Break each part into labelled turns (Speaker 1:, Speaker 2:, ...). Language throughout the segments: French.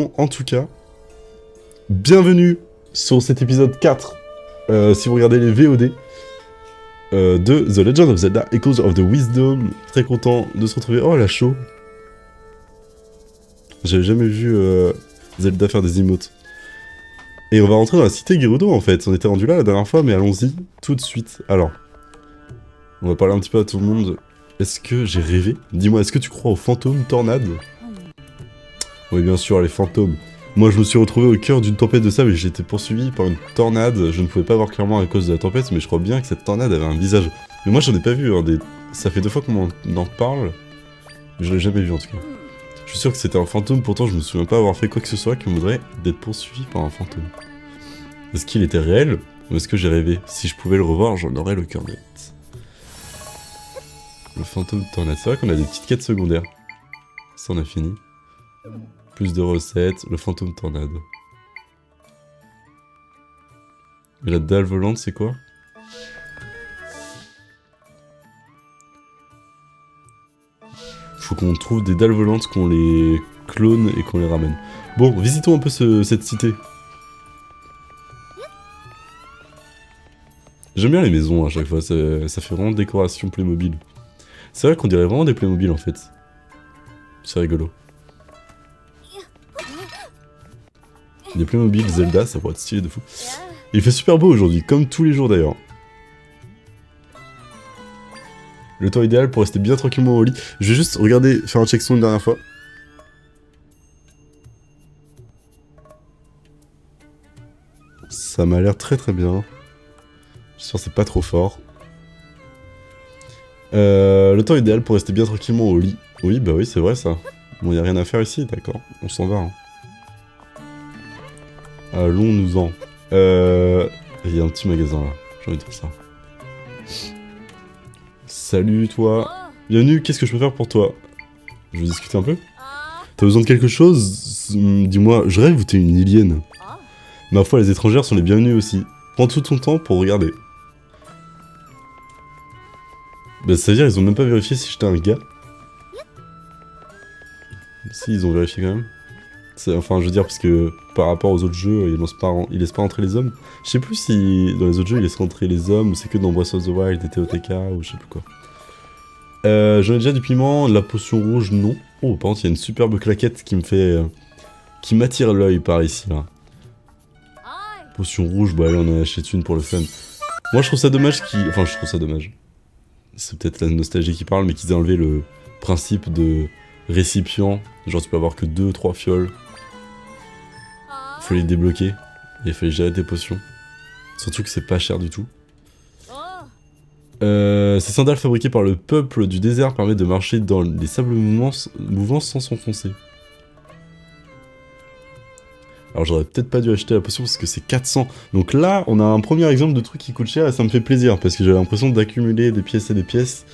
Speaker 1: En tout cas, bienvenue sur cet épisode 4, si vous regardez les VOD, de The Legend of Zelda Echoes of the Wisdom. Très content de se retrouver. Oh, la chaud. J'avais jamais vu Zelda faire des emotes. Et on va rentrer dans la cité Gerudo en fait. On était rendu là la dernière fois, mais allons-y tout de suite. Alors, on va parler un petit peu à tout le monde. Est-ce que j'ai rêvé? Dis-moi, est-ce que tu crois aux fantômes tornades? Oui, bien sûr, les fantômes. Moi, je me suis retrouvé au cœur d'une tempête de sable et j'ai été poursuivi par une tornade. Je ne pouvais pas voir clairement à cause de la tempête, mais je crois bien que cette tornade avait un visage. Mais moi, j'en ai pas vu. Hein, Ça fait 2 fois qu'on m'en parle. Mais je l'ai jamais vu en tout cas. Je suis sûr que c'était un fantôme, pourtant je me souviens pas avoir fait quoi que ce soit qui me voudrait d'être poursuivi par un fantôme. Est-ce qu'il était réel ou est-ce que j'ai rêvé? Si je pouvais le revoir, j'en aurais le cœur net. Le fantôme tornade. C'est vrai qu'on a des petites quêtes secondaires. Ça, on a fini. Plus de recettes, le fantôme tornade. Et la dalle volante, c'est quoi? Faut qu'on trouve des dalles volantes, qu'on les clone et qu'on les ramène. Bon, visitons un peu cette cité. J'aime bien les maisons à chaque fois, ça fait vraiment décoration Playmobil. C'est vrai qu'on dirait vraiment des Playmobil en fait. C'est rigolo. Des Playmobil Zelda, ça pourrait être stylé de fou. Il fait super beau aujourd'hui, comme tous les jours d'ailleurs. Le temps idéal pour rester bien tranquillement au lit. Je vais juste regarder, faire un check son une dernière fois. Ça m'a l'air très très bien. J'espère que c'est pas trop fort. Le temps idéal pour rester bien tranquillement au lit. Oui, bah oui, c'est vrai ça. Bon, y a rien à faire ici, d'accord. On s'en va. Hein. Allons-nous-en. Il y a un petit magasin là. J'ai envie de faire ça. Salut toi. Bienvenue, qu'est-ce que je peux faire pour toi? Je veux discuter un peu. T'as besoin de quelque chose? Dis-moi, je rêve ou t'es une ilienne? Ma foi, les étrangères sont les bienvenus aussi. Prends tout ton temps pour regarder. Bah, c'est-à-dire, ils ont même pas vérifié si j'étais un gars. Si, ils ont vérifié quand même. Enfin, je veux dire, parce que par rapport aux autres jeux, ils laissent pas entrer les hommes. Je sais plus si dans les autres jeux, ils laissent rentrer les hommes, ou c'est que dans Breath of the Wild et TOTK, ou je sais plus quoi. J'en ai déjà du piment, la potion rouge, non. Oh, par contre, il y a une superbe claquette qui me fait... qui m'attire l'œil par ici, là. Potion rouge, bah allez, on en achète une pour le fun. Moi, je trouve ça dommage qu'ils... Enfin, je trouve ça dommage. C'est peut-être la nostalgie qui parle, mais qu'ils aient enlevé le principe de récipient. Genre, tu peux avoir que 2-3 fioles. Faut les débloquer. Et il fallait gérer tes potions. Surtout que c'est pas cher du tout. Ces sandales fabriquées par le peuple du désert permettent de marcher dans les sables mouvants sans s'enfoncer. Alors j'aurais peut-être pas dû acheter la potion parce que c'est 400. Donc là, on a un premier exemple de truc qui coûte cher et ça me fait plaisir parce que j'ai l'impression d'accumuler des pièces et des pièces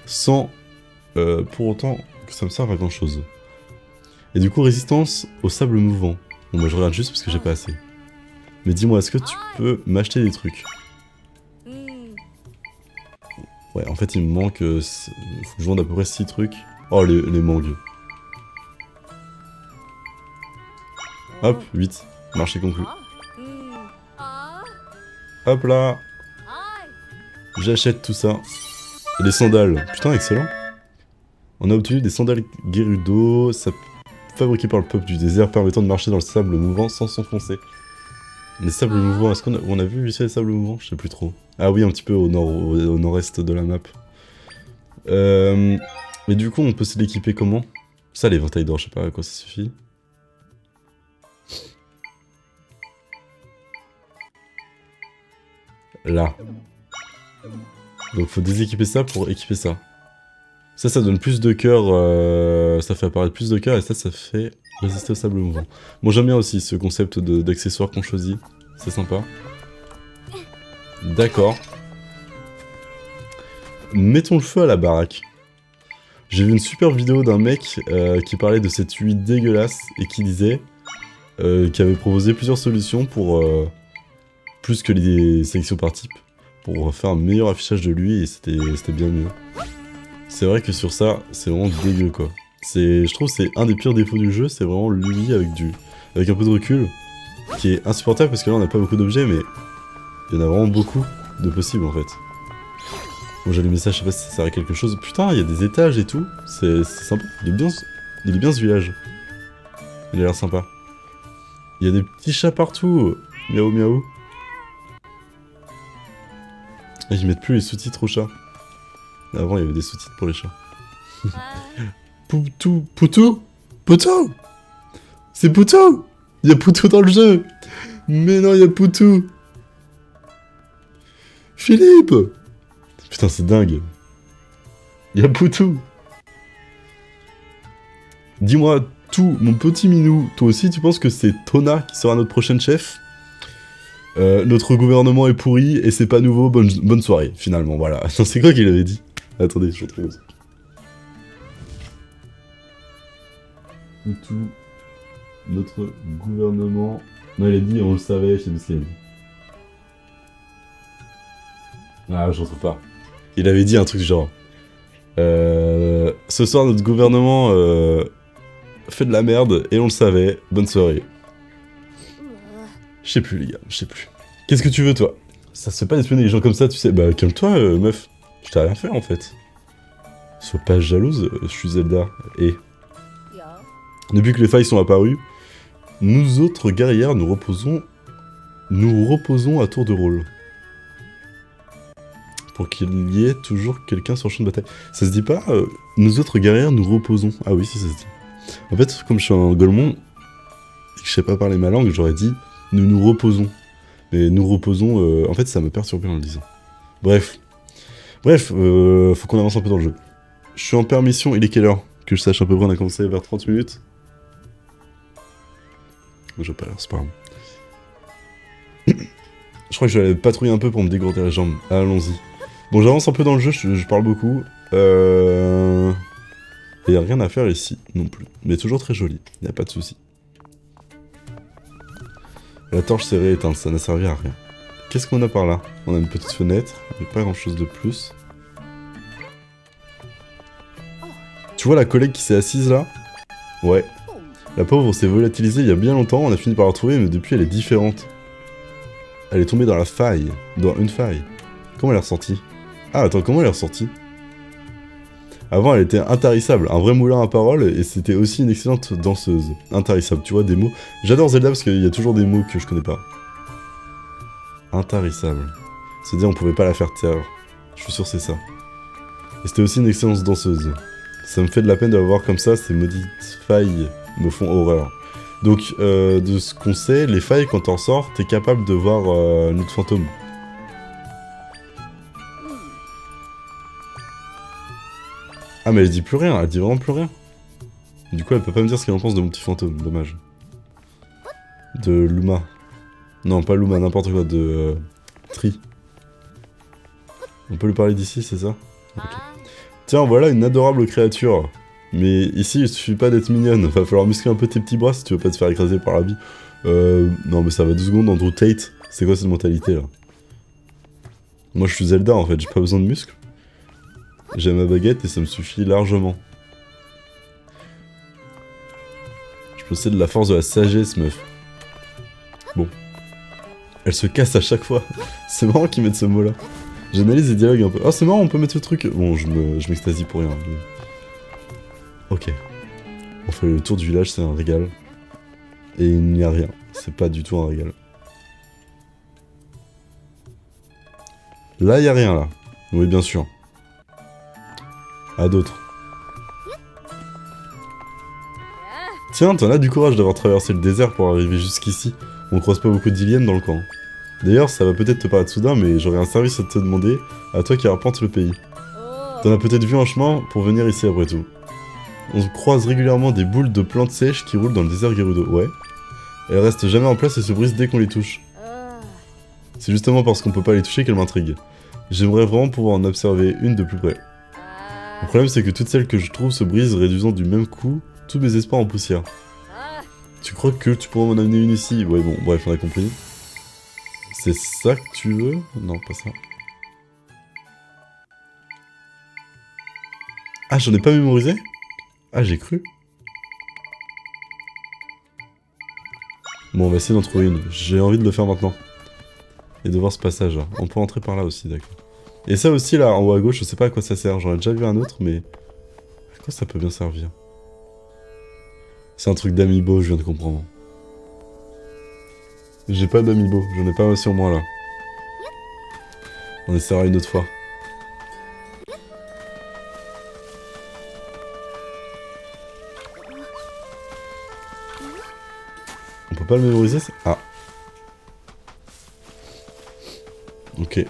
Speaker 1: sans pour autant que ça me serve à grand chose. Et du coup, résistance au sable mouvant. Bon bah je regarde juste parce que j'ai pas assez. Mais dis-moi, est-ce que tu peux m'acheter des trucs? Ouais, en fait il me manque... faut que je vende à peu près 6 trucs. Oh, les mangues. Hop, 8. Marché conclu. Hop là. J'achète tout ça. Et des sandales. Putain, excellent. On a obtenu des sandales Gerudo, fabriquées par le peuple du désert, permettant de marcher dans le sable mouvant sans s'enfoncer. Les sables mouvants, est-ce qu'on a vu ici les sables mouvants? Je sais plus trop. Ah oui, un petit peu au nord-est de la map. Mais du coup, on peut se l'équiper comment? Ça, l'éventail d'or, je sais pas à quoi ça suffit. Là. Donc faut déséquiper ça pour équiper ça. Ça donne plus de cœur, ça fait apparaître plus de cœur et ça fait résister au sable mouvant. Bon, j'aime bien aussi ce concept d'accessoires qu'on choisit, c'est sympa. D'accord. Mettons le feu à la baraque. J'ai vu une super vidéo d'un mec qui parlait de cette huile dégueulasse et qui disait qui avait proposé plusieurs solutions pour plus que les sélections par type pour faire un meilleur affichage de lui et c'était bien mieux. C'est vrai que sur ça, c'est vraiment dégueu quoi. Je trouve que c'est un des pires défauts du jeu, c'est vraiment lui avec avec un peu de recul, qui est insupportable parce que là on n'a pas beaucoup d'objets, mais il y en a vraiment beaucoup de possibles en fait. Bon, j'ai allumé ça, je sais pas si ça sert à quelque chose. Putain, il y a des étages et tout, c'est sympa. Il est bien ce village. Il a l'air sympa. Il y a des petits chats partout. Miaou miaou. Et ils mettent plus les sous-titres aux chats. Avant, il y avait des sous-titres pour les chats. Poutou, Poutou, Poutou. C'est Poutou. Il y a Poutou dans le jeu. Mais non, il y a Poutou. Philippe. Putain, c'est dingue. Il y a Poutou. Dis-moi tout, mon petit minou. Toi aussi, tu penses que c'est Tona qui sera notre prochaine chef? Notre gouvernement est pourri et c'est pas nouveau. Bonne soirée, finalement. Voilà. C'est quoi qu'il avait dit? Attendez, je retrouve ça. Poutou. Notre gouvernement... Non, il a dit, on le savait, je sais plus ce qu'il a dit. Ah, je retrouve pas. Il avait dit un truc genre... ce soir, notre gouvernement fait de la merde et on le savait. Bonne soirée. Je sais plus, les gars, je sais plus. Qu'est-ce que tu veux, toi? Ça se fait pas d'espionner les gens comme ça, tu sais. Bah, calme-toi, meuf. Je t'ai rien fait, en fait. Sois pas jalouse, je suis Zelda. Et... depuis que les failles sont apparues, nous autres guerrières nous reposons à tour de rôle. Pour qu'il y ait toujours quelqu'un sur le champ de bataille. Ça se dit pas, nous autres guerrières nous reposons. Ah oui, si ça se dit. En fait, comme je suis un golemon, et que je sais pas parler ma langue, j'aurais dit nous nous reposons. Mais nous reposons, en fait, ça me perturbé en le disant. Bref, faut qu'on avance un peu dans le jeu. Je suis en permission, il est quelle heure? Que je sache à peu près, on a commencé vers 30 minutes. J'ai pas l'air, c'est pas grave. Je crois que je vais aller patrouiller un peu pour me dégourdir les jambes. Allons-y. Bon, j'avance un peu dans le jeu, je parle beaucoup. Il y a rien à faire ici, non plus. Mais toujours très joli, y a pas de souci. La torche s'est rééteinte, ça n'a servi à rien. Qu'est-ce qu'on a par là? On a une petite fenêtre, mais pas grand-chose de plus. Tu vois la collègue qui s'est assise là? Ouais. La pauvre s'est volatilisée il y a bien longtemps, on a fini par la retrouver, mais depuis elle est différente. Elle est tombée dans la faille. Dans une faille. Comment elle est ressortie? Ah, attends, comment elle est ressortie? Avant, elle était intarissable, un vrai moulin à paroles, et c'était aussi une excellente danseuse. Intarissable, tu vois, des mots. J'adore Zelda parce qu'il y a toujours des mots que je connais pas. Intarissable. C'est-à-dire on pouvait pas la faire taire. Je suis sûr que c'est ça. Et c'était aussi une excellente danseuse. Ça me fait de la peine de la voir comme ça, ces maudites failles me font horreur. Donc, de ce qu'on sait, les failles, quand t'en sors, t'es capable de voir notre fantôme. Ah, mais elle dit plus rien, elle dit vraiment plus rien. Du coup, elle peut pas me dire ce qu'elle en pense de mon petit fantôme, dommage. De Luma. Non, pas Luma, n'importe quoi, de Tri. On peut lui parler d'ici, c'est ça? Ok. Tiens, voilà une adorable créature. Mais ici, il suffit pas d'être mignonne. Va falloir muscler un peu tes petits bras si tu veux pas te faire écraser par la vie. Non, mais ça va 2 secondes, Andrew Tate. C'est quoi cette mentalité là? Moi, je suis Zelda en fait, j'ai pas besoin de muscles. J'ai ma baguette et ça me suffit largement. Je possède la force de la sagesse, meuf. Bon. Elle se casse à chaque fois. C'est marrant qu'ils mettent ce mot-là. J'analyse les dialogues un peu. Oh, c'est marrant, on peut mettre ce truc. Bon, je m'extasie pour rien. Ok. On fait le tour du village, c'est un régal. Et il n'y a rien. C'est pas du tout un régal. Là, il n'y a rien, là. Oui, bien sûr. À d'autres. Tiens, t'en as du courage d'avoir traversé le désert pour arriver jusqu'ici. On croise pas beaucoup d'Iliennes dans le coin. D'ailleurs, ça va peut-être te paraître soudain, mais j'aurais un service à te demander, à toi qui arpentes le pays. T'en as peut-être vu un chemin pour venir ici après tout. On croise régulièrement des boules de plantes sèches qui roulent dans le désert Gerudo, ouais. Elles restent jamais en place et se brisent dès qu'on les touche. C'est justement parce qu'on peut pas les toucher qu'elles m'intriguent. J'aimerais vraiment pouvoir en observer une de plus près. Le problème c'est que toutes celles que je trouve se brisent, réduisant du même coup tous mes espoirs en poussière. Tu crois que tu pourrais m'en amener une ici? Ouais bon, bref, on a compris. C'est ça que tu veux? Non, pas ça. Ah, j'en ai pas mémorisé? Ah, j'ai cru. Bon, on va essayer d'en trouver une. J'ai envie de le faire maintenant. Et de voir ce passage là. On peut entrer par là aussi, d'accord. Et ça aussi là, en haut à gauche, je sais pas à quoi ça sert. J'en ai déjà vu un autre, mais... À quoi ça peut bien servir? C'est un truc d'amiibo, je viens de comprendre. J'ai pas d'amiibo, j'en ai pas sur moi là. On essaiera une autre fois. On peut pas le mémoriser ça? Ah. Ok.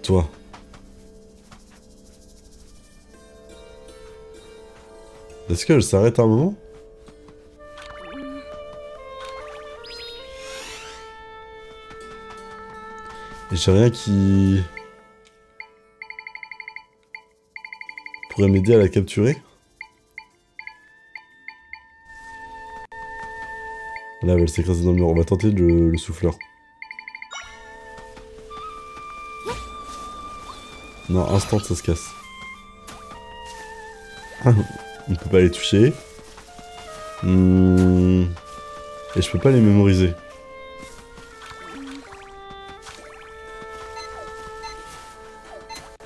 Speaker 1: Toi. Est-ce qu'elle s'arrête à un moment? Et j'ai rien qui... pourrait m'aider à la capturer? Là, elle va s'écraser dans le mur. On va tenter le souffleur. Non, instant, ça se casse. On peut pas les toucher. Et je peux pas les mémoriser.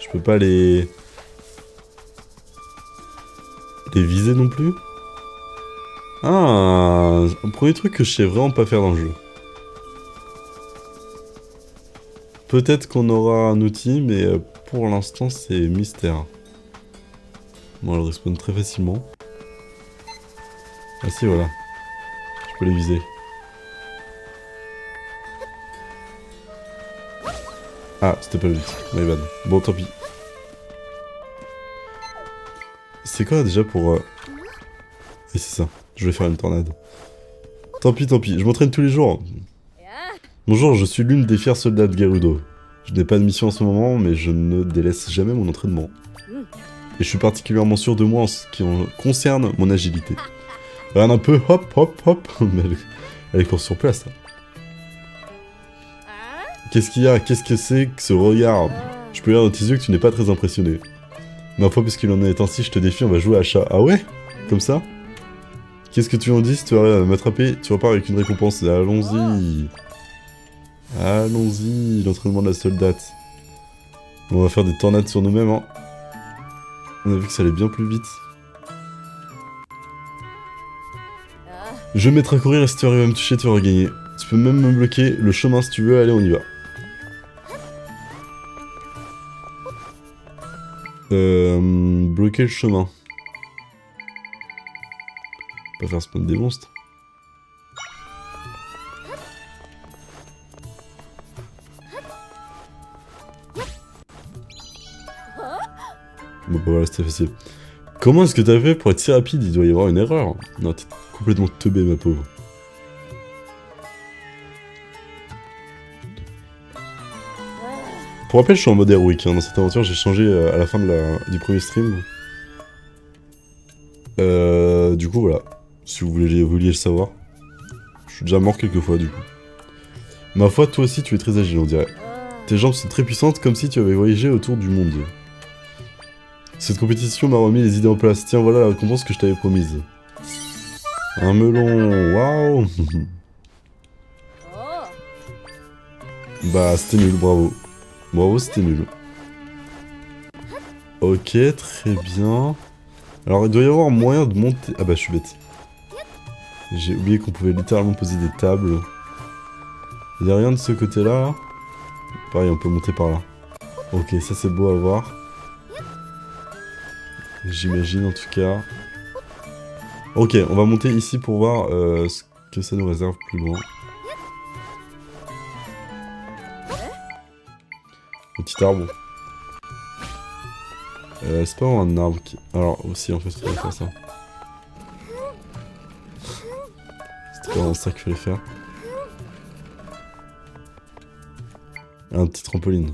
Speaker 1: Je peux pas les viser non plus. Ah, un premier truc que je sais vraiment pas faire dans le jeu. Peut-être qu'on aura un outil, mais pour l'instant c'est mystère. Bon, elle respawn très facilement. Ah si, voilà. Je peux les viser. Ah, c'était pas le but. My bad. Bon, tant pis. C'est quoi déjà pour... Oui, c'est ça. Je vais faire une tornade. Tant pis, tant pis. Je m'entraîne tous les jours. Bonjour, je suis l'une des fiers soldats de Gerudo. Je n'ai pas de mission en ce moment, mais je ne délaisse jamais mon entraînement. Et je suis particulièrement sûr de moi en ce qui concerne mon agilité. Regarde un peu, hop, hop, hop. Mais elle court sur place. Qu'est-ce qu'il y a? Qu'est-ce que c'est que ce regard? Je peux lire dans tes yeux que tu n'es pas très impressionné. Ma foi, puisqu'il en est ainsi, je te défie, on va jouer à chat. Ah ouais? Comme ça? Qu'est-ce que tu en dis si tu vas m'attraper? Tu repars avec une récompense. Allons-y. Allons-y, l'entraînement de la soldate. On va faire des tornades sur nous-mêmes, hein. On a vu que ça allait bien plus vite. Je vais me mettre à courir et si tu arrives à me toucher, tu vas regagner. Tu peux même me bloquer le chemin si tu veux. Allez, on y va. Bloquer le chemin. Pas faire spawn des monstres. Bon bah voilà, c'était facile. Comment est-ce que t'as fait pour être si rapide? Il doit y avoir une erreur. Non, t'es complètement teubé, ma pauvre. Pour rappel, je suis en mode héroïque. Hein. Dans cette aventure, j'ai changé à la fin du premier stream. Du coup, voilà. Si vous vouliez le savoir. Je suis déjà mort quelques fois, du coup. Ma foi, toi aussi, tu es très agile, on dirait. Tes jambes sont très puissantes, comme si tu avais voyagé autour du monde. Cette compétition m'a remis les idées en place. Tiens, voilà la récompense que je t'avais promise. Un melon, waouh. Bah, c'était nul, bravo. Bravo, c'était nul. Ok, très bien. Alors, il doit y avoir moyen de monter... Ah bah, je suis bête. J'ai oublié qu'on pouvait littéralement poser des tables. Il n'y a rien de ce côté-là. Pareil, on peut monter par là. Ok, ça c'est beau à voir. J'imagine en tout cas. Ok, on va monter ici pour voir ce que ça nous réserve plus loin. Un petit arbre. C'est pas vraiment un arbre qui... Alors aussi en fait il fallait faire ça. C'était pas vraiment ça qu'il fallait faire. Un petit trampoline.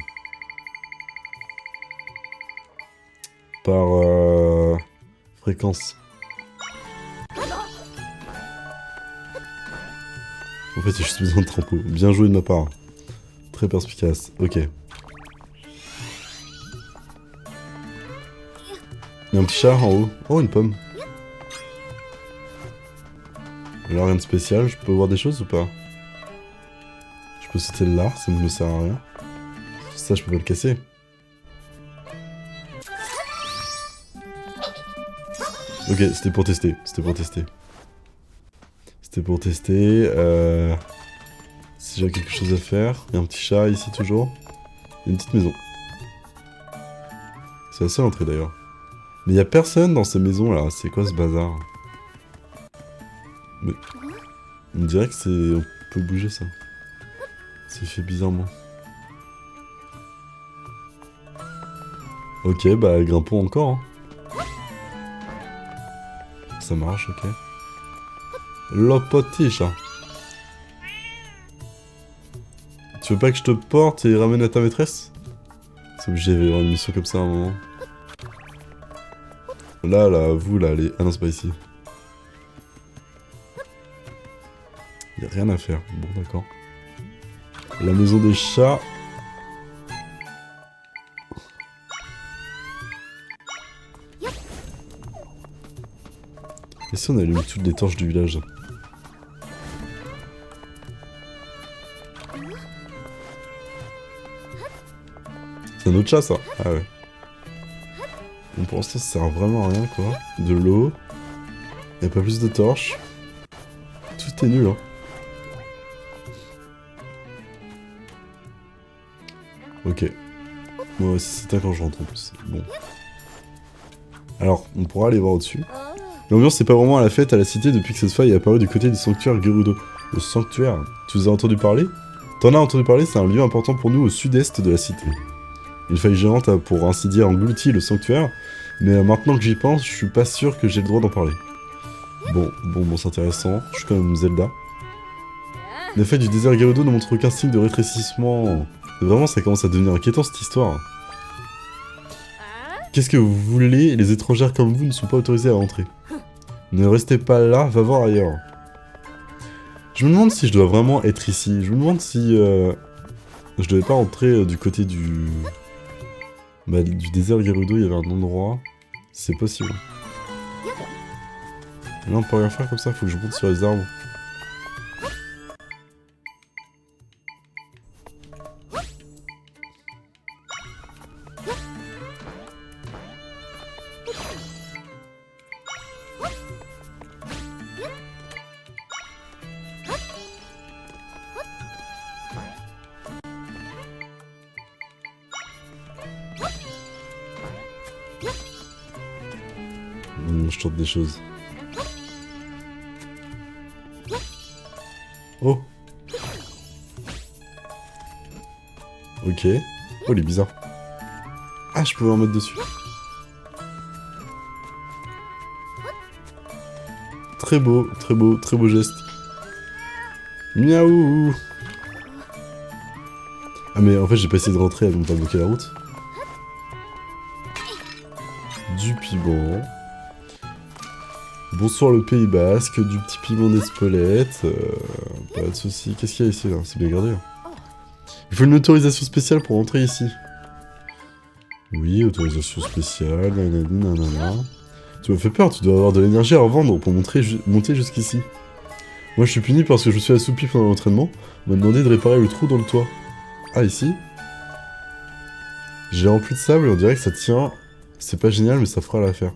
Speaker 1: Par fréquence. En fait j'ai juste besoin de trampo. Bien joué de ma part. Très perspicace. Ok. Il y a un petit chat en haut. Oh, une pomme. Là, rien de spécial. Je peux voir des choses ou pas? Je peux sauter là, ça ne me sert à rien. Ça, je peux pas le casser. Ok, c'était pour tester. C'était pour tester. C'était pour tester. Si j'ai quelque chose à faire. Il y a un petit chat ici toujours. Il y a une petite maison. C'est la seule entrée d'ailleurs. Mais il y a personne dans ces maisons là. C'est quoi ce bazar? Mais... On dirait que c'est... On peut bouger ça. C'est fait bizarrement. Ok, bah grimpons encore. Hein. Ça marche, ok. Le petit chat. Tu veux pas que je te porte et ramène à ta maîtresse? C'est obligé d'y avoir une mission comme ça à un moment. Là, vous là, les... Ah non, c'est pas ici. Y'a rien à faire. Bon, d'accord. La maison des chats. Et si on allume toutes les torches du village? C'est un autre chat, ça? Ah ouais. Bon, pour l'instant, ça sert vraiment à rien, quoi. De l'eau. Y'a pas plus de torches. Tout est nul, hein. Ok. Moi, c'est quand je rentre en plus. Bon. Alors, on pourra aller voir au-dessus. L'ambiance c'est pas vraiment à la fête à la cité depuis que cette faille est apparue du côté du sanctuaire Gerudo. Le sanctuaire? Tu nous as entendu parler? T'en as entendu parler, c'est un lieu important pour nous au sud-est de la cité. Une faille géante a pour ainsi dire englouti le sanctuaire, mais maintenant que j'y pense, je suis pas sûr que j'ai le droit d'en parler. Bon, c'est intéressant, je suis quand même Zelda. Les failles du désert Gerudo ne montrent aucun signe de rétrécissement. Et vraiment, ça commence à devenir inquiétant cette histoire. Qu'est-ce que vous voulez? Les étrangères comme vous ne sont pas autorisées à entrer. Ne restez pas là, va voir ailleurs. Je me demande si je dois vraiment être ici. Je me demande si je devais pas rentrer du côté du... Bah, du désert Gerudo, il y avait un endroit. C'est possible. Là, on peut rien faire comme ça, faut que je monte sur les arbres. Je tente des choses. Oh. Ok. Oh, il est bizarre. Ah, je pouvais en mettre dessus. Très beau geste. Miaou. Ah mais en fait j'ai pas essayé de rentrer avant de pas bloquer la route. Du piment. Bonsoir le Pays Basque, du petit piment d'Espelette. Pas de soucis. Qu'est-ce qu'il y a ici là? C'est bien gardé. Hein. Il faut une autorisation spéciale pour entrer ici. Oui, autorisation spéciale, nanana. Tu m'as fait peur, tu dois avoir de l'énergie à revendre pour monter jusqu'ici. Moi je suis puni parce que je me suis assoupi pendant l'entraînement. On m'a demandé de réparer le trou dans le toit. Ah, ici? J'ai rempli de sable et on dirait que ça tient. C'est pas génial, mais ça fera l'affaire.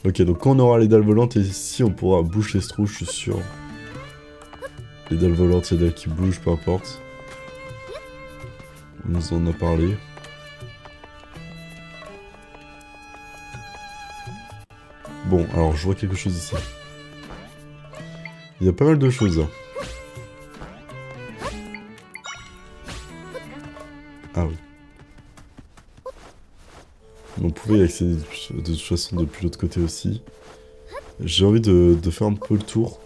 Speaker 1: Ok, donc quand on aura les dalles volantes ici, on pourra boucher ce trou, je suis sûr. Les dalles volantes, les dalles qui bougent, peu importe. On nous en a parlé. Bon, alors je vois quelque chose ici. Il y a pas mal de choses. Ah oui. On pouvait y accéder de toute façon depuis l'autre côté aussi. J'ai envie de faire un peu le tour.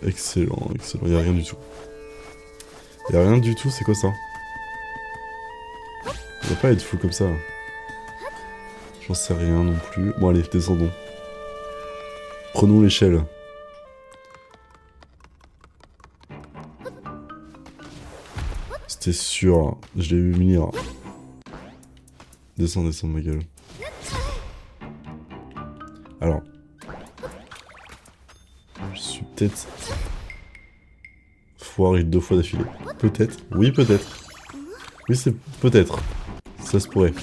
Speaker 1: Excellent, excellent. Il n'y a rien du tout. Il n'y a rien du tout, c'est quoi ça? Il ne va pas être fou comme ça. J'en sais rien non plus. Bon allez, descendons. Prenons l'échelle. C'était sûr, je l'ai vu venir. Descends, descends ma gueule. Alors. peut-être foirer 2 fois d'affilée. Peut-être. Oui, peut-être. Oui, c'est peut-être. Ça se pourrait.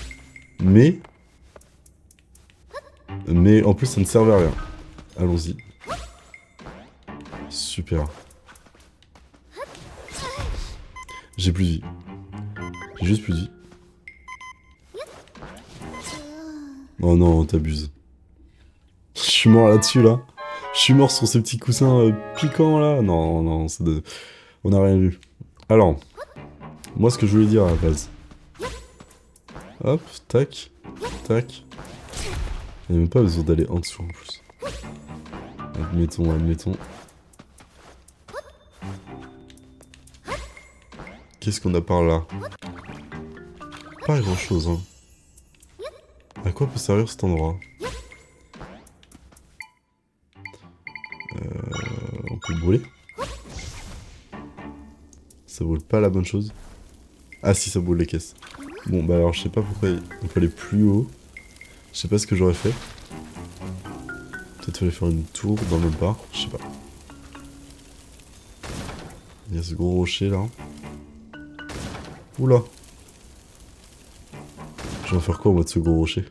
Speaker 1: Mais en plus, ça ne servait à rien. Allons-y. Super. J'ai plus de vie. J'ai juste plus de vie. Oh non, t'abuses. Je suis mort là-dessus, là. Je suis mort sur ces petits coussins piquants, là. Non, non, c'est de... On n'a rien vu. Alors, moi, ce que je voulais dire à la base. Hop, tac, tac. Il n'y a même pas besoin d'aller en dessous, en plus. Admettons, admettons. Qu'est-ce qu'on a par là? Pas grand-chose, hein. À quoi peut servir cet endroit? On peut le brûler. Ça brûle pas la bonne chose. Ah si, ça brûle les caisses. Bon, bah alors je sais pas pourquoi on peut aller plus haut. Je sais pas ce que j'aurais fait. Peut-être fallait faire une tour dans le bar, je sais pas. Il y a ce gros rocher là. Oula. Je vais en faire quoi moi de ce gros rocher?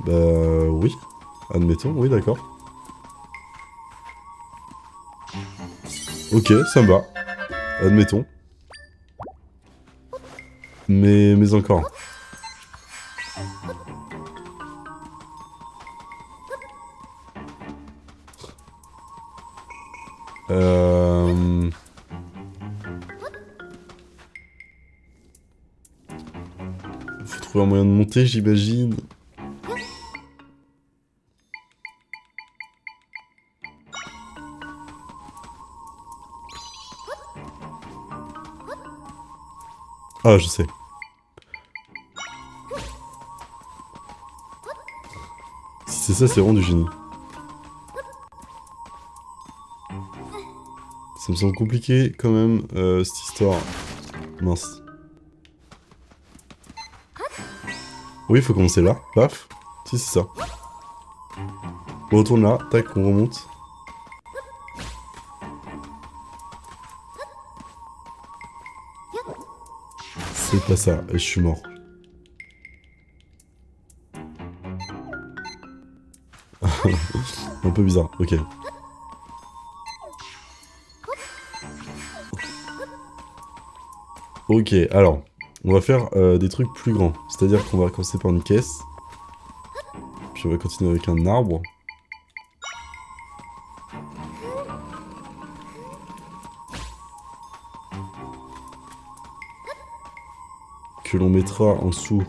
Speaker 1: Bah oui. Admettons, oui d'accord. Ok, ça me va. Admettons. Mais encore. Faut trouver un moyen de monter, j'imagine. Ah, je sais. Si c'est ça, c'est vraiment du génie. Ça me semble compliqué quand même, cette histoire. Mince. Oui, il faut commencer là. Paf. Si, c'est ça. On retourne là. Tac, on remonte. C'est pas ça. Et je suis mort. Un peu bizarre. Ok. Ok, alors. On va faire des trucs plus grands. C'est-à-dire qu'on va commencer par une caisse. Puis on va continuer avec un arbre. Que l'on mettra en dessous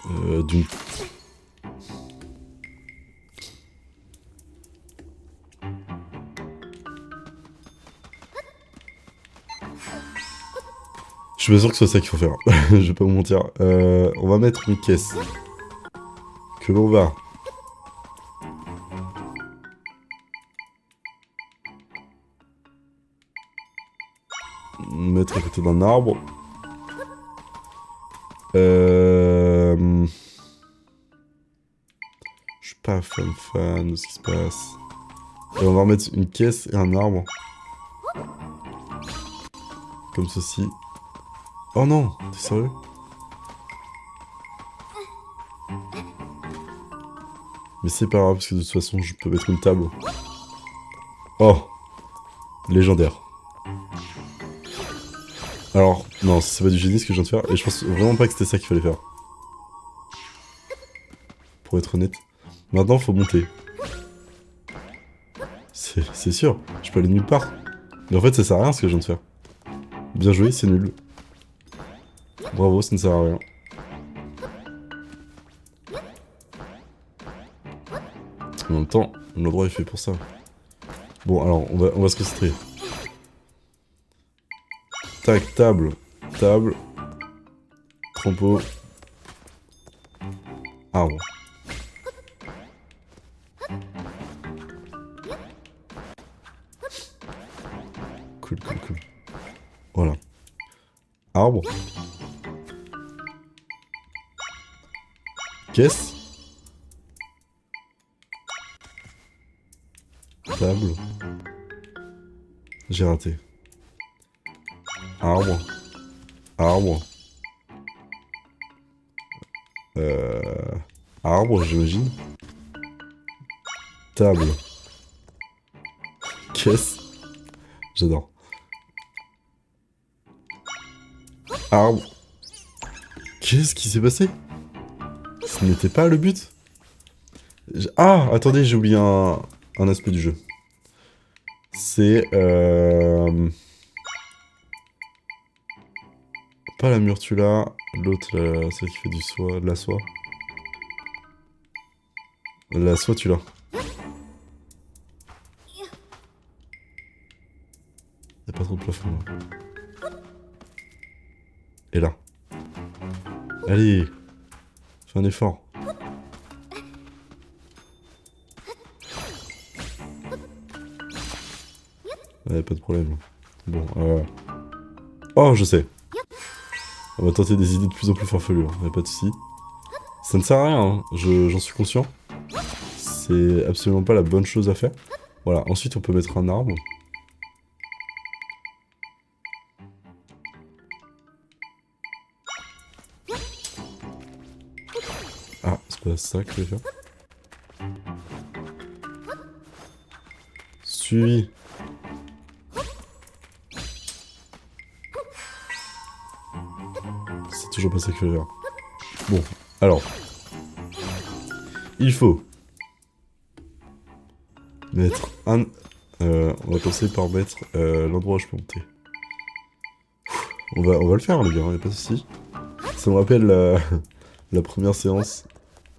Speaker 1: d'une... Je suis pas sûr que ce soit ça qu'il faut faire. Je vais pas vous mentir. On va mettre une caisse. Que l'on va... mettre à côté d'un arbre. Je suis pas fan de ce qui se passe. Et on va remettre une caisse et un arbre. Comme ceci. Oh non, t'es sérieux? Mais c'est pas grave, parce que de toute façon, je peux mettre une table. Oh, légendaire. Alors, non, c'est pas du génie ce que je viens de faire, et je pense vraiment pas que c'était ça qu'il fallait faire. Pour être honnête. Maintenant, faut monter. C'est sûr, je peux aller nulle part. Mais en fait, ça sert à rien ce que je viens de faire. Bien joué, c'est nul. Bravo, ça ne sert à rien. En même temps, l'endroit est fait pour ça. Bon, alors, on va se concentrer. Tac, table. Table. Trampo. Arbre. Cool. Voilà. Arbre. Caisse. Table. J'ai raté. Arbre. Arbre. Arbre, j'imagine. Table. Caisse. J'adore. Arbre. Qu'est-ce qui s'est passé? Ce n'était pas le but. Ah, attendez, j'ai oublié un aspect du jeu. C'est... Pas la myrtula, l'autre, celle qui fait du soie, de la soie. La soie, tu l'as. Y'a pas trop de plafond, là. Et là. Allez. Fais un effort. Ouais, pas de problème. Bon, Oh, je sais. On va tenter des idées de plus en plus farfelues, hein. Y'a pas de soucis. Ça ne sert à rien, hein. J'en suis conscient. C'est absolument pas la bonne chose à faire. Voilà, ensuite on peut mettre un arbre. Ah, c'est pas ça que je vais faire. Suivi. C'est toujours pas ça que je vais faire. Bon, alors. Il faut mettre un... on va commencer par mettre l'endroit où je peux monter. On va le faire, les gars, y'a pas de soucis. Ça me rappelle la première séance.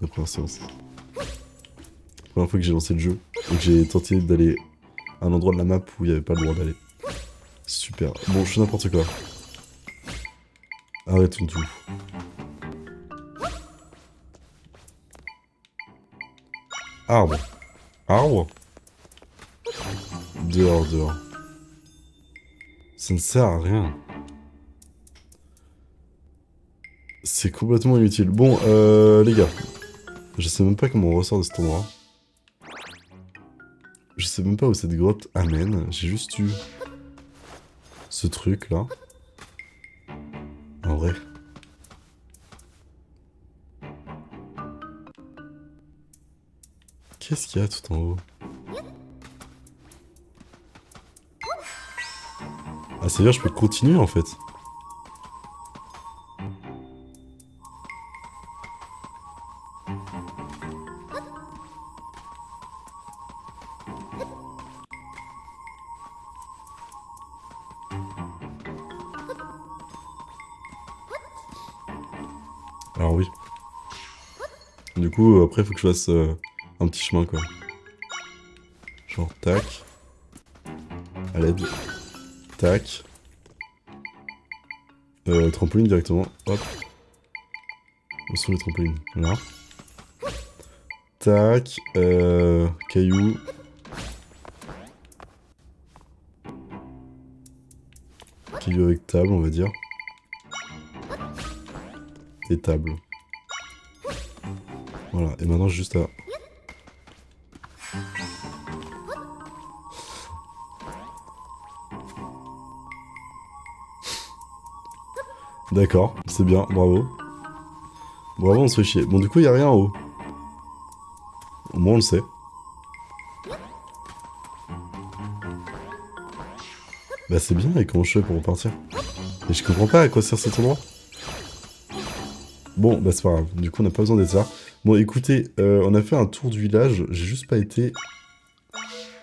Speaker 1: La première séance. La première fois que j'ai lancé le jeu. Et que j'ai tenté d'aller à un endroit de la map où il n'y avait pas le droit d'aller. Super. Bon, je fais n'importe quoi. Arrêtons tout. Arbre. Arbre. Dehors, dehors. Ça ne sert à rien. C'est complètement inutile. Bon, les gars. Je sais même pas comment on ressort de cet endroit. Je sais même pas où cette grotte amène. J'ai juste eu... ce truc là. En vrai. Qu'est-ce qu'il y a tout en haut? Ah, ça veut dire que je peux continuer en fait. Alors oui. Du coup, après, il faut que je fasse un petit chemin, quoi. Genre, tac. À l'aide. Tac. Trampoline directement. Hop. Où sont les trampolines? Là. Tac. Caillou. Caillou avec table, on va dire. Et table. Voilà, et maintenant juste à... D'accord, c'est bien, bravo. Bravo, on se fait chier. Bon, du coup, il n'y a rien en haut. Au moins, on le sait. Bah, c'est bien, et comment je fais pour repartir? Mais je comprends pas à quoi sert cet endroit. Bon, bah, c'est pas grave. Du coup, on n'a pas besoin d'être ça. Bon, écoutez, on a fait un tour du village. J'ai juste pas été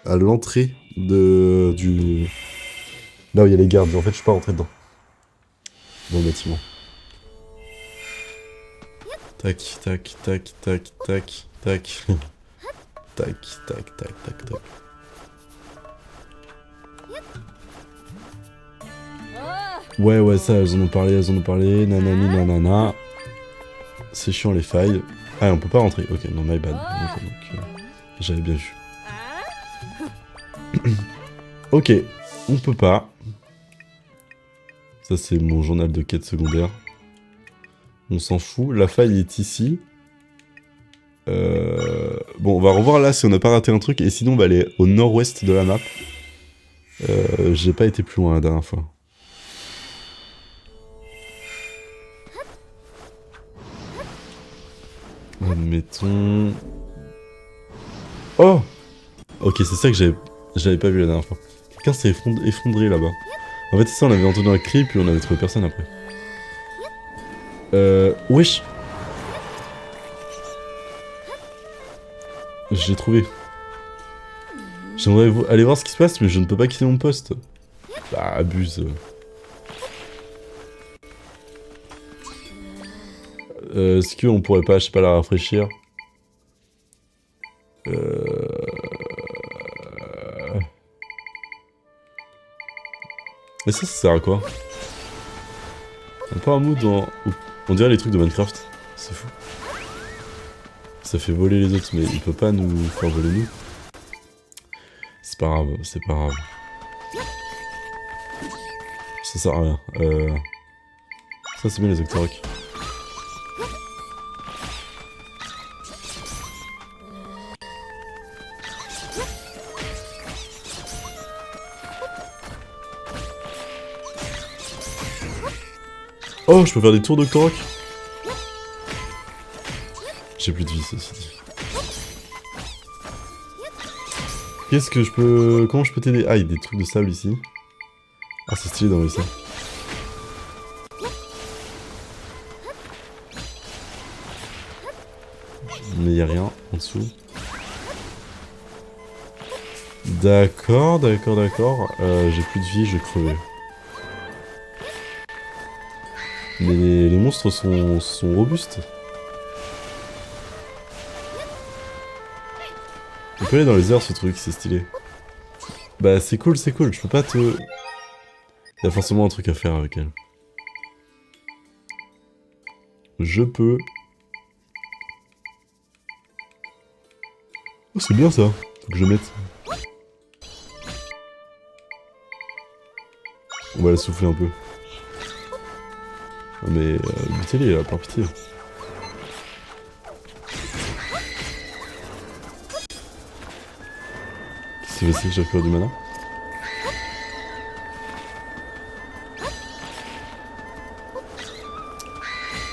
Speaker 1: à l'entrée du... Là où il y a les gardes. En fait, je suis pas rentré dedans. Dans le bâtiment. Tac, tac, tac, tac, tac, tac. Tac, tac, tac, tac, tac. Ouais, ça, elles en ont parlé, nanani, nanana. C'est chiant les failles. Ah, on peut pas rentrer. Ok, non, my bad. Donc, j'avais bien vu. Ok, on peut pas. Ça, c'est mon journal de quête secondaire. On s'en fout. La faille est ici. Bon, on va revoir là si on n'a pas raté un truc, et sinon on va aller au nord-ouest de la map. J'ai pas été plus loin la dernière fois. Admettons... Oh! Ok, c'est ça que j'avais pas vu la dernière fois. Quelqu'un s'est effondré là-bas. En fait, c'est ça, on avait entendu un cri, puis on avait trouvé personne après. Wesh! J'ai trouvé. J'aimerais aller voir ce qui se passe, mais je ne peux pas quitter mon poste. Bah, abuse. Est-ce qu'on pourrait pas, je sais pas, la rafraîchir? Mais ça sert à quoi? On a pas un mood dans... On dirait les trucs de Minecraft. C'est fou. Ça fait voler les autres, mais il peut pas nous faire voler nous. C'est pas grave, c'est pas grave. Ça sert à rien. Ça c'est bien les Octoroks. Oh, je peux faire des tours d'Octorok. J'ai plus de vie, ceci dit. Qu'est-ce que je peux... Comment je peux t'aider? Ah, il y a des trucs de sable ici. Ah, c'est stylé d'enlever ça. Mais il n'y a rien en dessous. D'accord, d'accord, d'accord. J'ai plus de vie, je vais crever. Mais les monstres sont robustes. On peut aller dans les airs ce truc, c'est stylé. Bah c'est cool, je peux pas te... Il y a forcément un truc à faire avec elle. Je peux... Oh c'est bien ça. Faut que je mette. On va la souffler un peu. Mais butez-les là, par pitié. Qu'est-ce qui s'est passé? J'ai peur du mana.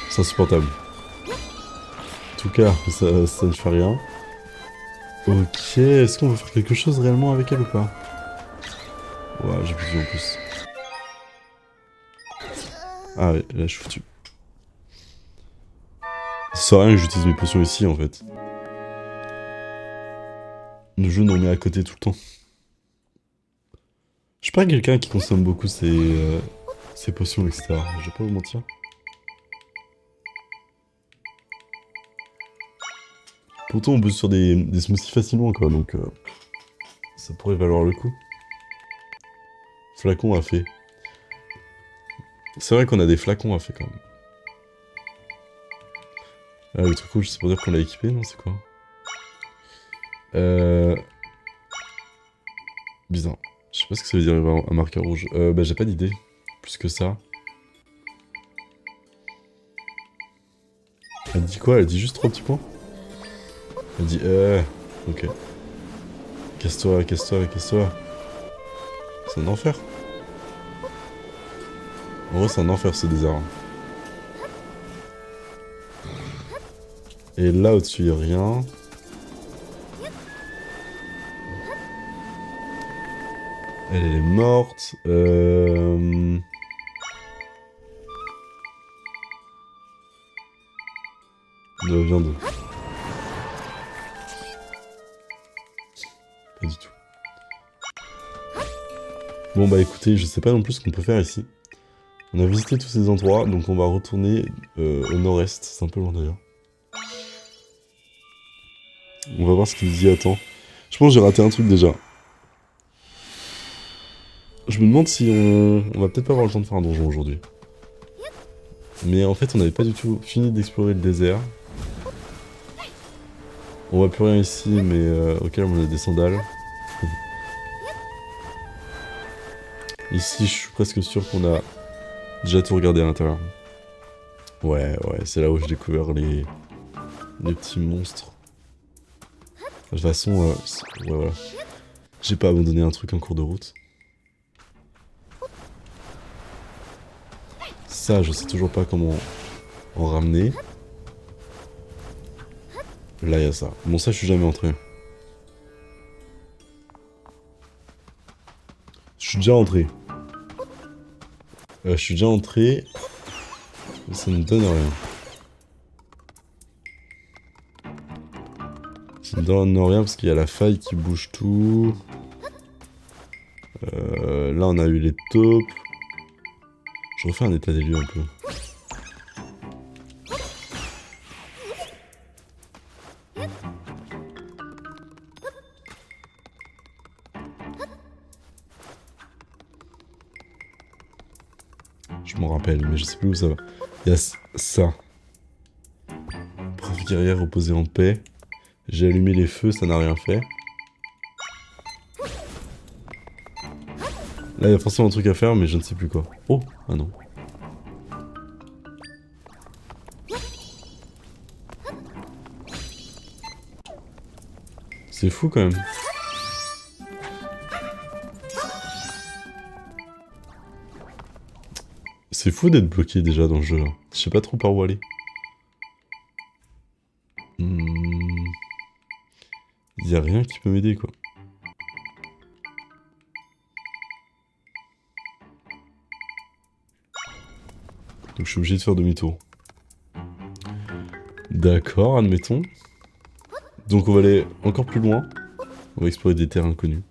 Speaker 1: C'est insupportable. En tout cas, ça ne fait rien. Ok, est-ce qu'on veut faire quelque chose réellement avec elle ou pas? Ouais, j'ai plus de vie en plus. Ah ouais, là je suis foutu. Ça sert à rien que j'utilise mes potions ici en fait. Le jeu nous remet à côté tout le temps. Je suis pas quelqu'un qui consomme beaucoup ses potions, etc. Je vais pas vous mentir. Pourtant on booste sur des smoothies facilement quoi, donc ça pourrait valoir le coup. Flacon à fée. C'est vrai qu'on a des flacons à fée quand même. Ah le truc rouge c'est pour dire qu'on l'a équipé, non c'est quoi? Bizarre. Je sais pas ce que ça veut dire un marqueur rouge. Bah j'ai pas d'idée. Plus que ça. Elle dit quoi? Elle dit juste 3 petits points? Elle dit ok. Casse-toi, casse-toi, casse-toi. C'est un enfer. En vrai c'est un enfer ce désert. Et là au-dessus y'a rien. Elle est morte. De la viande. Pas du tout. Bon bah écoutez, je sais pas non plus ce qu'on peut faire ici. On a visité tous ces endroits, donc on va retourner au nord-est. C'est un peu loin d'ailleurs. On va voir ce qu'il y attend. Je pense que j'ai raté un truc déjà. Je me demande si on va peut-être pas avoir le temps de faire un donjon aujourd'hui. Mais en fait, on n'avait pas du tout fini d'explorer le désert. On voit plus rien ici, mais au calme, on a des sandales. Ici, je suis presque sûr qu'on a déjà tout regardé à l'intérieur. Ouais, c'est là où j'ai découvert les petits monstres. De toute façon, ouais, voilà. J'ai pas abandonné un truc en cours de route. Ça, je sais toujours pas comment en ramener. Là, il y a ça. Bon, ça, je suis jamais entré. Je suis déjà entré. Je suis déjà entré. Ça ne donne rien. Ça ne donne rien parce qu'il y a la faille qui bouge tout. Là, on a eu les taupes. Je refais un état des lieux un peu. Je m'en rappelle, mais je sais plus où ça va. Il y a ça. Prof guerrière reposer en paix. J'ai allumé les feux, ça n'a rien fait. Là, il y a forcément un truc à faire, mais je ne sais plus quoi. Oh, ah non. C'est fou quand même. C'est fou d'être bloqué déjà dans le jeu là. Je sais pas trop par où aller. Il y a rien qui peut m'aider quoi. Donc je suis obligé de faire demi-tour. D'accord, admettons. Donc on va aller encore plus loin. On va explorer des terres inconnues.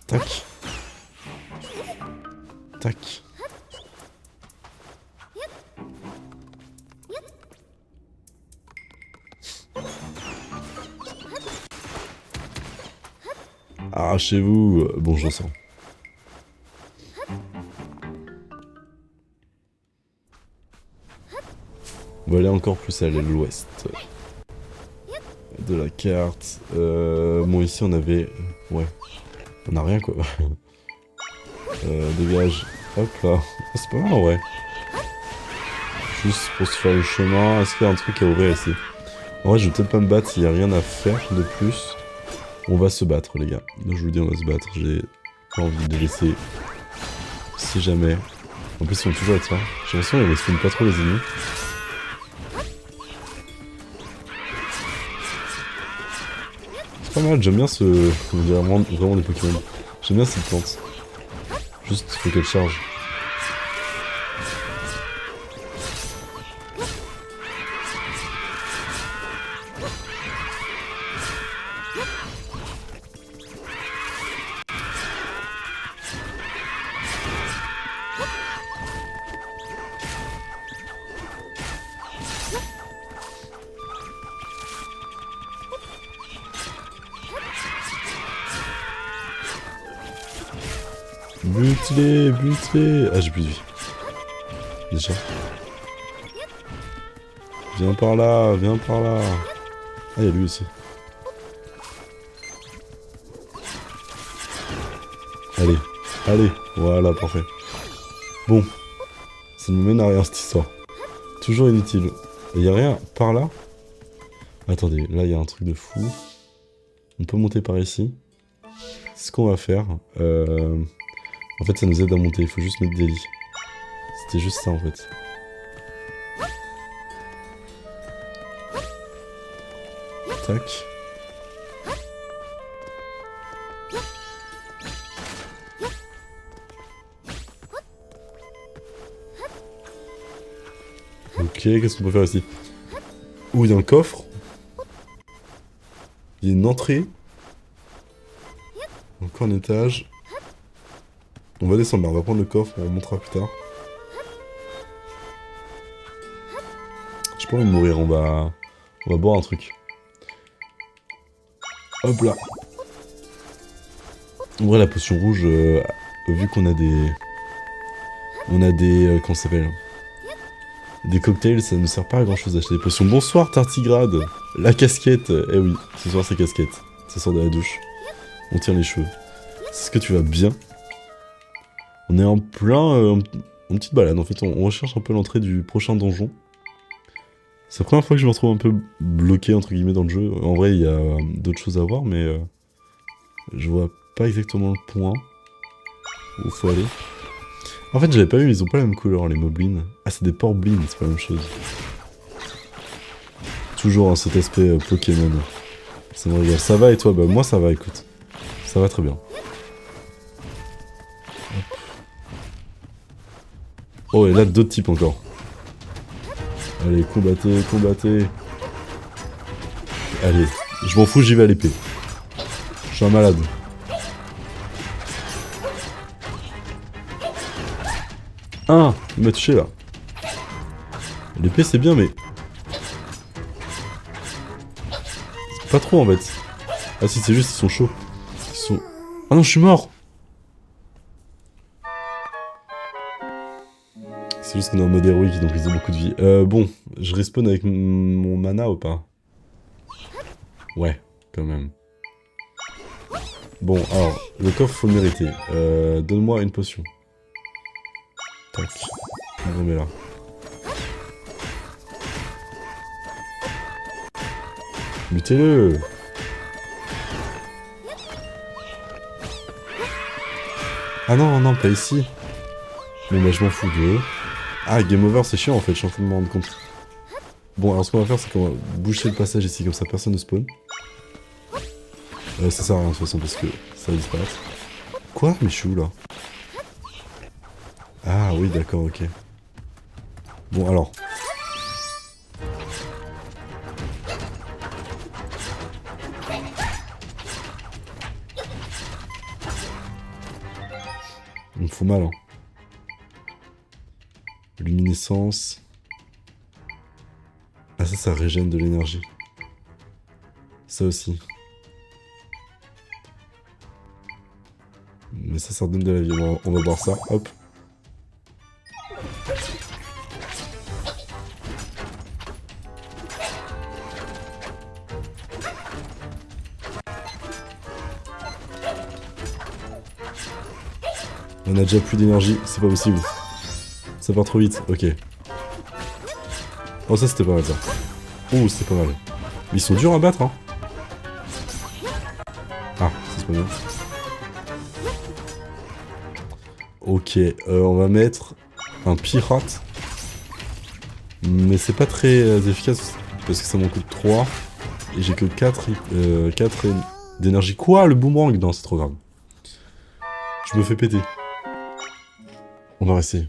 Speaker 1: Tac. Tac. Arrachez-vous. Bon, je ressens. On va aller encore plus à l'ouest de la carte. Bon, ici on avait... Ouais. On a rien quoi. Dégage. Hop là. C'est pas mal en vrai. Juste pour se faire le chemin. Est-ce qu'il y a un truc à ouvrir ici? En vrai, je vais peut-être pas me battre s'il y a rien à faire de plus. On va se battre, les gars. Donc, je vous dis, on va se battre. J'ai pas envie de laisser. Si jamais. En plus, ils vont toujours être là. J'ai l'impression qu'ils respectent pas trop les ennemis. C'est pas mal, j'aime bien ce. On dirait vraiment des Pokémon. J'aime bien cette plante. Juste, il faut qu'elle charge. Bute-les, bute-les. Ah, j'ai plus de vie. Déjà. Viens par là, viens par là. Ah, il y a lui aussi. Allez, allez. Voilà, parfait. Bon. Ça ne me mène à rien, cette histoire. Toujours inutile. Il y a rien par là? Attendez, là, il y a un truc de fou. On peut monter par ici. C'est ce qu'on va faire. En fait, ça nous aide à monter. Il faut juste mettre des lits. C'était juste ça, en fait. Tac. Ok, qu'est-ce qu'on peut faire ici? Oh, il y a un coffre. Il y a une entrée. Encore un étage. On va descendre là, on va prendre le coffre, on remontera plus tard. J'ai pas envie de mourir, on va boire un truc. Hop là. En vrai, la potion rouge, vu qu'on a des... comment ça s'appelle? Des cocktails, ça ne sert pas à grand chose d'acheter des potions. Bonsoir Tartigrade. La casquette. Eh oui, ce soir c'est casquette. Ça sort de la douche. On tire les cheveux. Est-ce que tu vas bien? On est en plein... une petite balade. En fait, on recherche un peu l'entrée du prochain donjon. C'est la première fois que je me retrouve un peu bloqué, entre guillemets, dans le jeu. En vrai, il y a d'autres choses à voir, mais je vois pas exactement le point où faut aller. En fait, j'avais pas vu, ils ont pas la même couleur, les moblins. Ah, c'est des porblins, c'est pas la même chose. Toujours hein, cet aspect Pokémon. Ça me régale. Ça va et toi? Bah moi ça va, écoute. Ça va très bien. Hop. Oh, et là, d'autres types encore. Allez, combattez, combattez. Allez, je m'en fous, j'y vais à l'épée. Je suis un malade. Ah, il m'a touché là. L'épée c'est bien, mais... c'est pas trop en fait. Ah si, c'est juste ils sont chauds. Ils sont... Ah non, je suis mort. C'est juste qu'on est en mode héroïque, donc ils ont beaucoup de vie. Bon, je respawn avec mon mana ou pas? Ouais, quand même. Bon, alors, le coffre, faut le mériter. Donne-moi une potion. Tac. On remet là. Mutez-le! Ah non, non, pas ici. Mais je m'en fous de eux. Ah, game over, c'est chiant en fait, je suis en train de me rendre compte. Bon, alors ce qu'on va faire, c'est qu'on va boucher le passage ici, comme ça personne ne spawn. Ça sert à rien de toute façon, parce que ça va disparaître. Quoi? Mais je suis où là? Ah oui, d'accord, ok. Bon, alors. Il me faut mal, hein. Luminescence. Ah ça régène de l'énergie. Ça aussi. Mais ça redonne de la vie. On va voir ça. Hop. On a déjà plus d'énergie. C'est pas possible. Ça part trop vite. Ok. Oh ça c'était pas mal ça. Oh c'était pas mal. Mais ils sont durs à battre hein. Ah, c'est pas bien. Ok, on va mettre un pirate. Mais c'est pas très efficace parce que ça m'en coûte 3. Et j'ai que 4 d'énergie. Quoi? Le boomerang? Non, c'est trop grave. Je me fais péter. On va rester.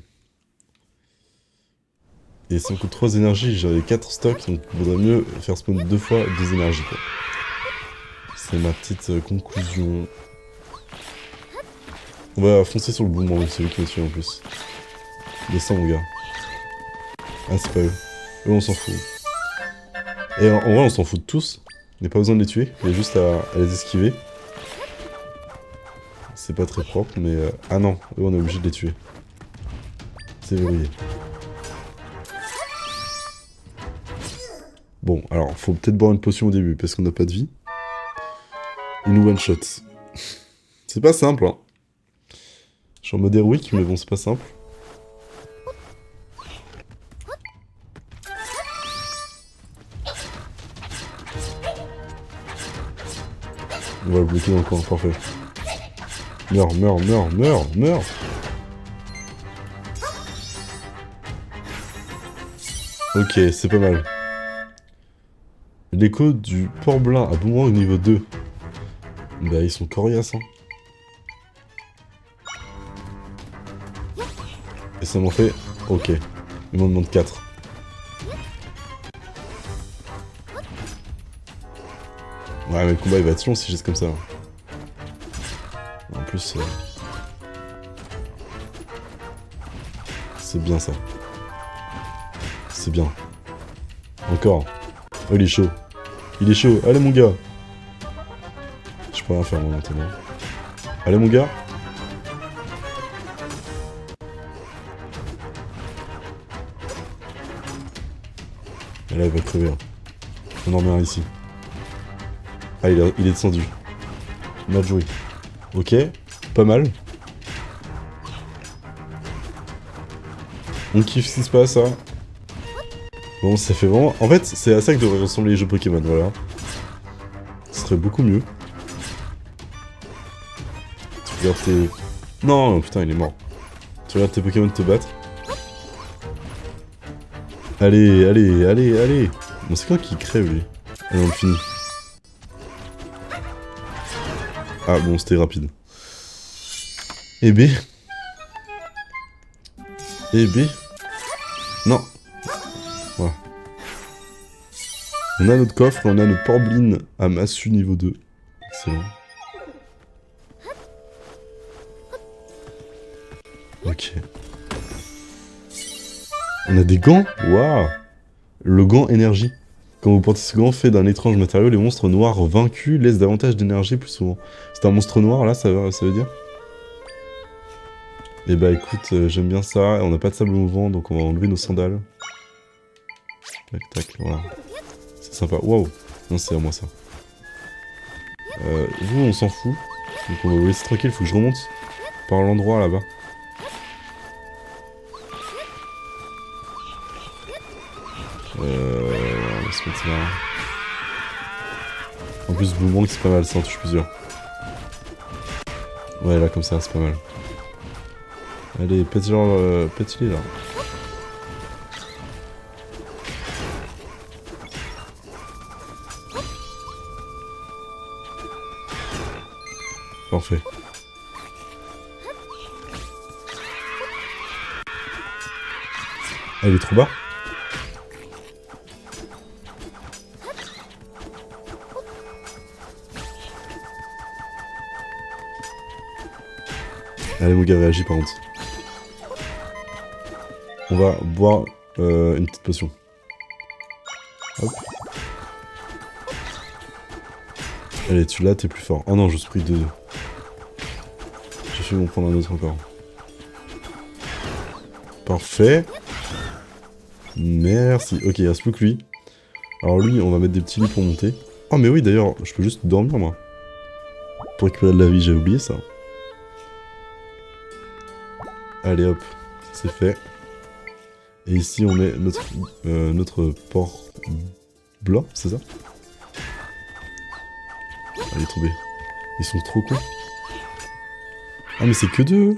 Speaker 1: Et ça me coûte 3 énergies, j'avais 4 stocks, donc il vaudrait mieux faire spawn 2 fois 2 énergies quoi. C'est ma petite conclusion. On va foncer sur le boomerang, c'est lui qui me tue en plus. Descends mon gars. Ah c'est pas eux. Eux on s'en fout. Et en vrai on s'en fout de tous. Il n'y a pas besoin de les tuer, il y a juste à les esquiver. C'est pas très propre mais... Ah non, eux on est obligé de les tuer. C'est verrouillé. Bon, alors, faut peut-être boire une potion au début, parce qu'on n'a pas de vie. Il nous one-shot. C'est pas simple, hein. Je suis en mode héroïque, mais bon, c'est pas simple. On va le bloquer dans le coin, parfait. Meurs, meurs, meurs, meurs, meurs. Ok, c'est pas mal. L'écho du Port-Blanc à Boomerang niveau 2. Bah ils sont coriaces hein. Et ça m'en fait... Ok. Il m'en demande 4. Ouais mais le combat il va être long si je laisse comme ça. En plus... c'est bien ça. C'est bien. Encore. Oh il est chaud. Il est chaud. Allez mon gars. Je peux rien faire moi maintenant. Allez mon gars. Et là il va crever. Hein. On en remet un ici. Ah il est descendu. Mal joué. Ok. Pas mal. On kiffe ce qui se passe, hein. Bon, ça fait vraiment... En fait, c'est à ça que devraient ressembler les jeux Pokémon, voilà. Ce serait beaucoup mieux. Tu regardes tes... Non, putain, il est mort. Tu regardes tes Pokémon te battre. Allez, allez, allez, allez. Bon, c'est quoi qui crève, lui? Allez, on le finit. Ah, bon, c'était rapide. Et B. Et B. Non. Voilà. On a notre coffre, on a notre Porbline à massue niveau 2. Excellent. Ok. On a des gants. Waouh. Le gant énergie. Quand vous portez ce gant fait d'un étrange matériau, les monstres noirs vaincus laissent davantage d'énergie plus souvent. C'est un monstre noir là, ça veut dire? Eh bah écoute, j'aime bien ça. On n'a pas de sable mouvant, donc on va enlever nos sandales. Tac tac, voilà. C'est sympa. Waouh. Non, c'est à moi ça. Vous, on s'en fout. Donc on va vous laisser tranquille, faut que je remonte par l'endroit là-bas. On va se mettre là. En plus, Boomerang c'est pas mal, ça en touche plusieurs. Ouais, là comme ça, c'est pas mal. Allez, pète-les là. Parfait. Ah, il est trop bas. Allez, mon gars, réagis par contre. On va boire une petite potion. Hop. Allez, tu l'as, t'es plus fort. Oh non, je suis pris 2. J'ai fait m'en prendre un autre encore. Parfait. Merci. Ok, il reste plus que lui. Alors lui, on va mettre des petits lits pour monter. Oh mais oui, d'ailleurs, je peux juste dormir, moi. Pour récupérer de la vie, j'ai oublié ça. Allez hop, c'est fait. Et ici on met notre port blanc, c'est ça? Allez, tombez. Ils sont trop cons. Ah mais c'est que 2. Ah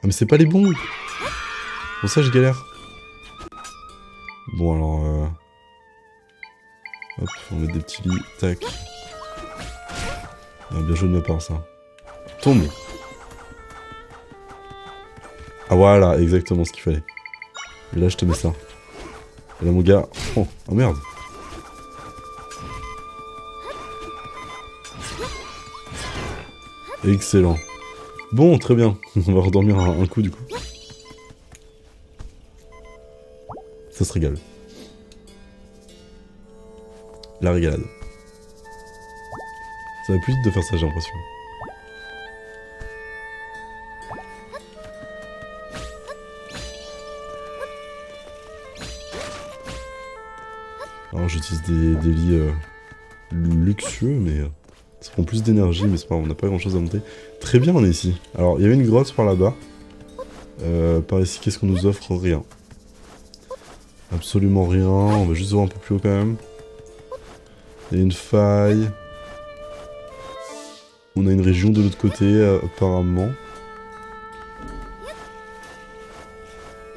Speaker 1: mais c'est pas les bons. Pour ça je galère. Bon alors... Hop, on met des petits lits, tac. Ah, bien joué de ma part ça. Tombe. Ah voilà, exactement ce qu'il fallait. Et là je te mets ça. Et là mon gars... Oh merde. Excellent. Bon, très bien. On va redormir un coup du coup. Ça se régale. La régalade. Ça va plus vite de faire ça, j'ai l'impression. Alors j'utilise des lits luxueux, mais ça prend plus d'énergie, mais c'est pas grave, on n'a pas grand chose à monter. Très bien, on est ici. Alors, il y avait une grotte par là-bas. Par ici, qu'est-ce qu'on nous offre? Rien. Absolument rien, on va juste voir un peu plus haut quand même. Il y a une faille. On a une région de l'autre côté, apparemment.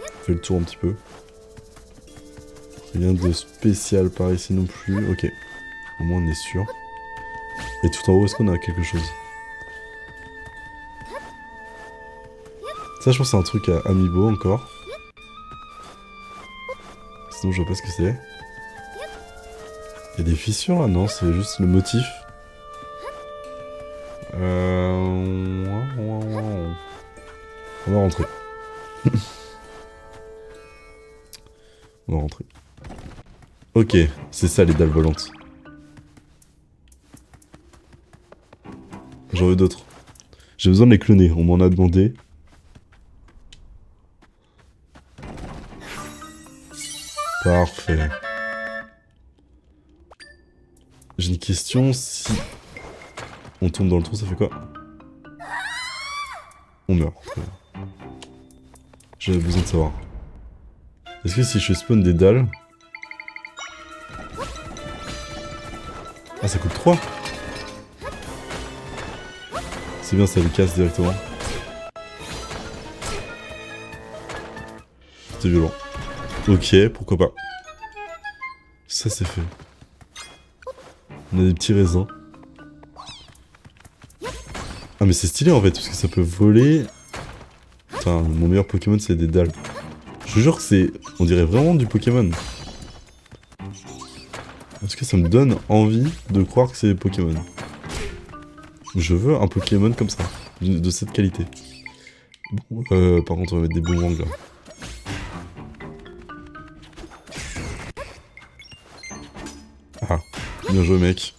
Speaker 1: On fait le tour un petit peu. Rien de spécial par ici non plus. Ok, au moins on est sûr. Et tout en haut, est-ce qu'on a quelque chose? Ça, je pense que c'est un truc à Amiibo encore. Sinon, je vois pas ce que c'est. Il y a des fissures là? Non, c'est juste le motif. On va rentrer. On va rentrer. Ok, c'est ça les dalles volantes. J'en veux d'autres. J'ai besoin de les cloner, on m'en a demandé. Parfait. J'ai une question, si on tombe dans le trou, ça fait quoi? On meurt. J'avais besoin de savoir. Est-ce que si je spawn des dalles... Ah, ça coûte 3. C'est bien, ça les casse directement. C'est violent. Ok, pourquoi pas. Ça, c'est fait. On a des petits raisins. Ah, mais c'est stylé en fait, parce que ça peut voler. Putain, mon meilleur Pokémon, c'est des dalles. Je vous jure que c'est... On dirait vraiment du Pokémon. En tout cas, ça me donne envie de croire que c'est des Pokémon. Je veux un Pokémon comme ça, de cette qualité. Bon, par contre, on va mettre des boomerangs là. Ah, bien joué mec.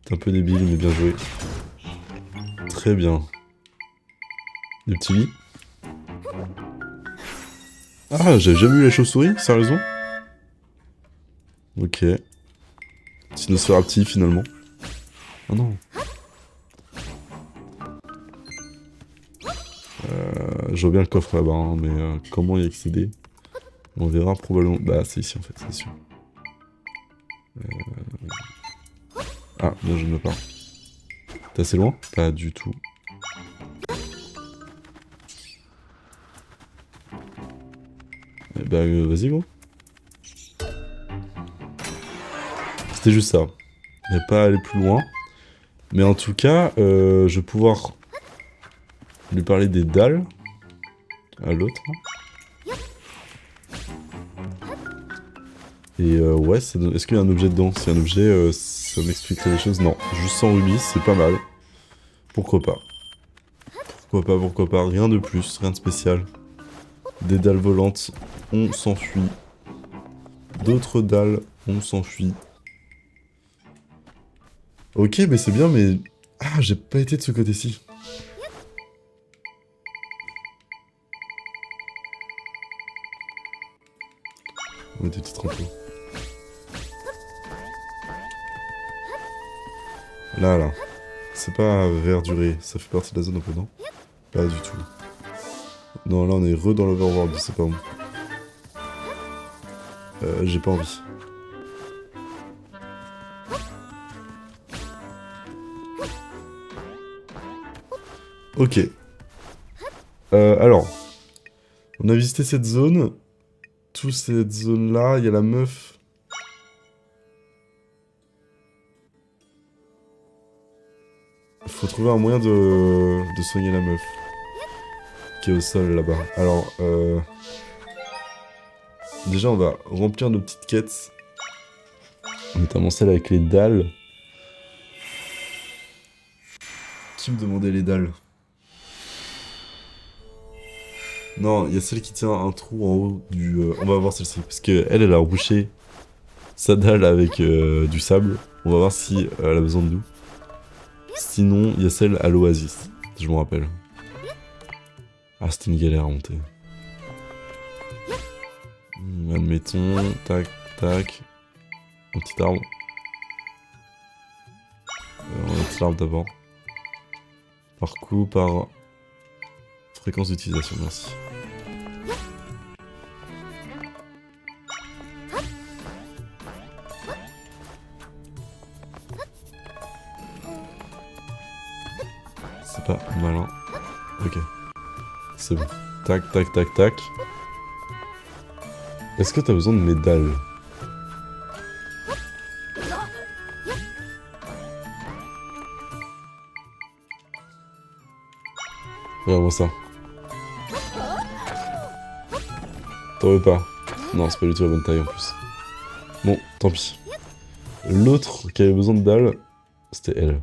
Speaker 1: T'es un peu débile, mais bien joué. Très bien. Des petits lits. Ah, j'avais jamais vu la chauve-souris, sérieusement? Ok. Sinosphéraptie finalement. Oh non. Je vois bien le coffre là-bas, hein, mais comment y accéder? On verra probablement... Bah c'est ici en fait, c'est sûr. Ah, bien je ne me parle. T'es assez loin? Pas du tout. Eh bah vas-y gros. C'était juste ça. On va pas aller plus loin. Mais en tout cas, je vais pouvoir lui parler des dalles. À l'autre. Et ouais, est-ce qu'il y a un objet dedans? Si y a un objet, ça m'expliquerait les choses. Non, juste 100 rubis, c'est pas mal. Pourquoi pas? Pourquoi pas, pourquoi pas? Rien de plus, rien de spécial. Des dalles volantes, on s'enfuit. D'autres dalles, on s'enfuit. Ok, mais c'est bien, mais... Ah, j'ai pas été de ce côté-ci. On met des petites rampes. Là. C'est pas verduré, ça fait partie de la zone un peu, non? Pas du tout. Non, là on est re dans l'overworld, c'est pas bon. J'ai pas envie. Ok. Alors. On a visité cette zone. Toute cette zone-là, il y a la meuf. Faut trouver un moyen de soigner la meuf. Qui est au sol là-bas. Alors, déjà, on va remplir nos petites quêtes. Notamment celle avec les dalles. Qui me demandait les dalles? Non, il y a celle qui tient un trou en haut du... on va voir celle-ci. Parce qu'elle, elle a rebouché sa dalle avec du sable. On va voir si elle a besoin de nous. Sinon, il y a celle à l'oasis. Je me rappelle. Ah, c'était une galère à monter. Admettons, tac, tac. Un petit arbre. On va mettre l'arbre d'abord. Par coup, par fréquence d'utilisation, merci. C'est pas malin. Ok. C'est bon. Tac, tac, tac, tac. Est-ce que t'as besoin de médailles? Vraiment ça. T'en veux pas? Non, c'est pas du tout la bonne taille en plus. Bon, tant pis. L'autre qui avait besoin de dalles, c'était elle.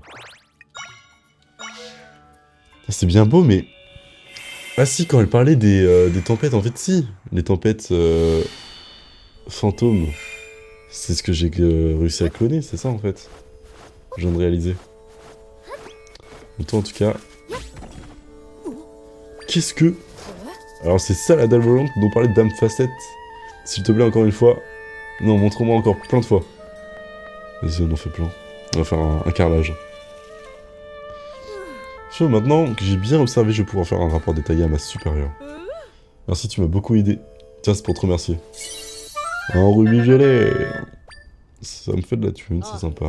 Speaker 1: C'est bien beau, mais... Ah si, quand elle parlait des tempêtes, en fait, si. Les tempêtes fantômes. C'est ce que j'ai réussi à cloner, c'est ça, en fait. Je viens de réaliser. Toi, en tout cas... Qu'est-ce que... Alors, c'est ça la dalle volante dont parlait Dame Facette. S'il te plaît, encore une fois. Non, montre-moi encore plein de fois. Vas-y, on en fait plein. On va faire un carrelage. Chaud, maintenant que j'ai bien observé, je vais pouvoir faire un rapport détaillé à ma supérieure. Merci, tu m'as beaucoup aidé. Tiens, c'est pour te remercier. Un rubis gelé. Ça me fait de la thune, c'est sympa.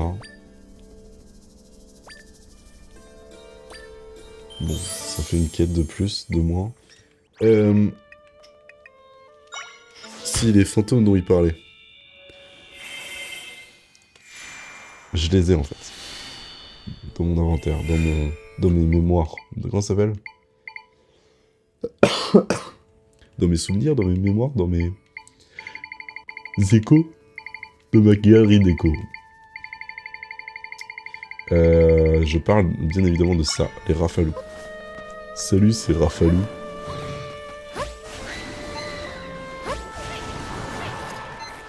Speaker 1: Bon, ça fait une quête de plus, de moins. Si, les fantômes dont il parlait. Je les ai en fait. Dans mon inventaire, dans mes mémoires. Comment ça s'appelle? Dans mes souvenirs, dans mes mémoires, dans mes échos de ma galerie d'échos. Je parle bien évidemment de ça, les Rafalous. Salut, c'est Rafalou.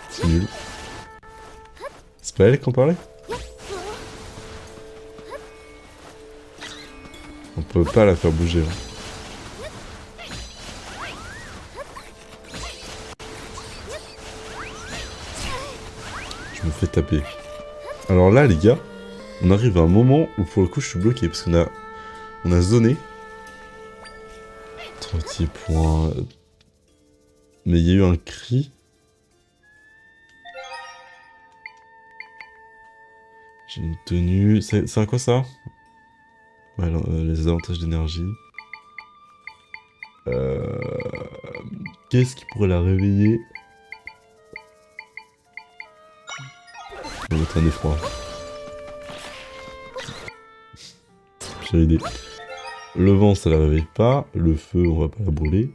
Speaker 1: C'est nul. C'est pas elle qu'on parlait? On peut pas la faire bouger là. Je me fais taper. Alors là les gars, on arrive à un moment où pour le coup je suis bloqué parce qu'on a zoné. 30 points. Mais il y a eu un cri. J'ai une tenue. C'est à quoi ça? Ouais, alors, les avantages d'énergie. Qu'est-ce qui pourrait la réveiller? On va mettre un effroi. J'ai l'idée. Le vent, ça la réveille pas. Le feu, on va pas la brûler.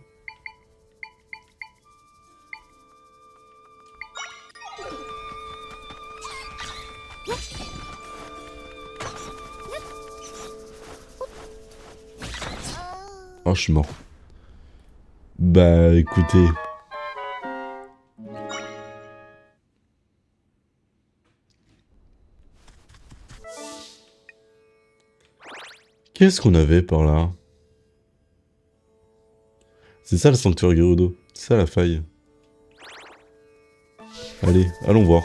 Speaker 1: Oh, je suis mort. Bah, écoutez. Qu'est-ce qu'on avait par là? C'est ça le sanctuaire Gerudo. C'est ça la faille. Allez, allons voir.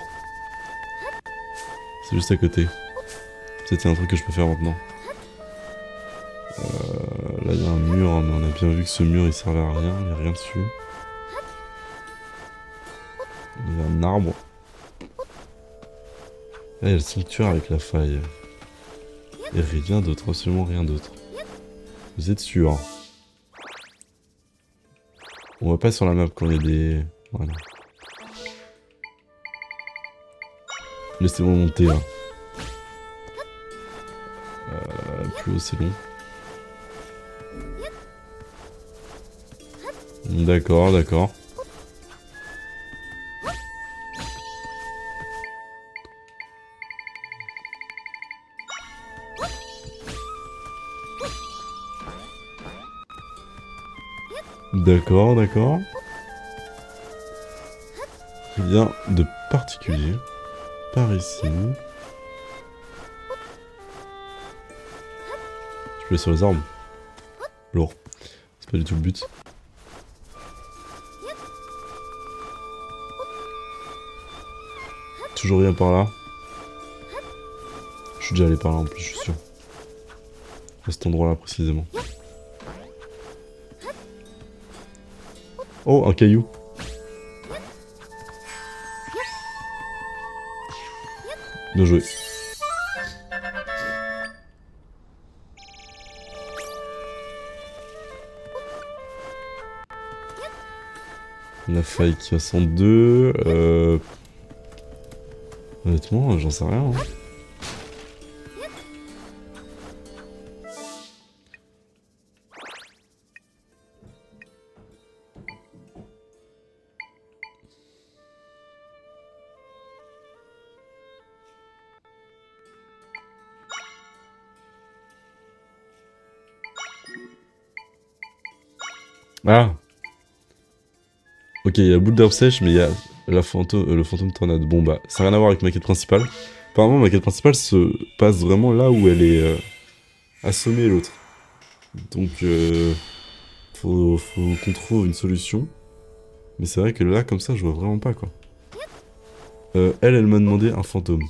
Speaker 1: C'est juste à côté. Peut-être c'est un truc que je peux faire maintenant. Là il y a un mur, mais on a bien vu que ce mur il servait à rien, il n'y a rien dessus. Il y a un arbre. Là il y a le sanctuaire avec la faille. Et rien d'autre, absolument rien d'autre. Vous êtes sûr? On va pas sur la map quand il y a des... Voilà. Laissez-moi monter là. Plus haut c'est long. D'accord, d'accord. D'accord, d'accord. Rien de particulier. Par ici. Je peux aller sur les arbres. Lourd. C'est pas du tout le but. Toujours rien par là. Je suis déjà allé par là en plus, je suis sûr. À cet endroit là précisément. Oh, un caillou. Bien joué. La faille qui a 102. Honnêtement, j'en sais rien. Hein. Ah. Ok, il y a la boule d'herbe sèche, mais il y a le fantôme tornade. Bon bah, ça n'a rien à voir avec ma quête principale. Apparemment, ma quête principale se passe vraiment là où elle est assommée l'autre. Donc, faut qu'on trouve une solution. Mais c'est vrai que là, comme ça, je vois vraiment pas, quoi. Elle m'a demandé un fantôme.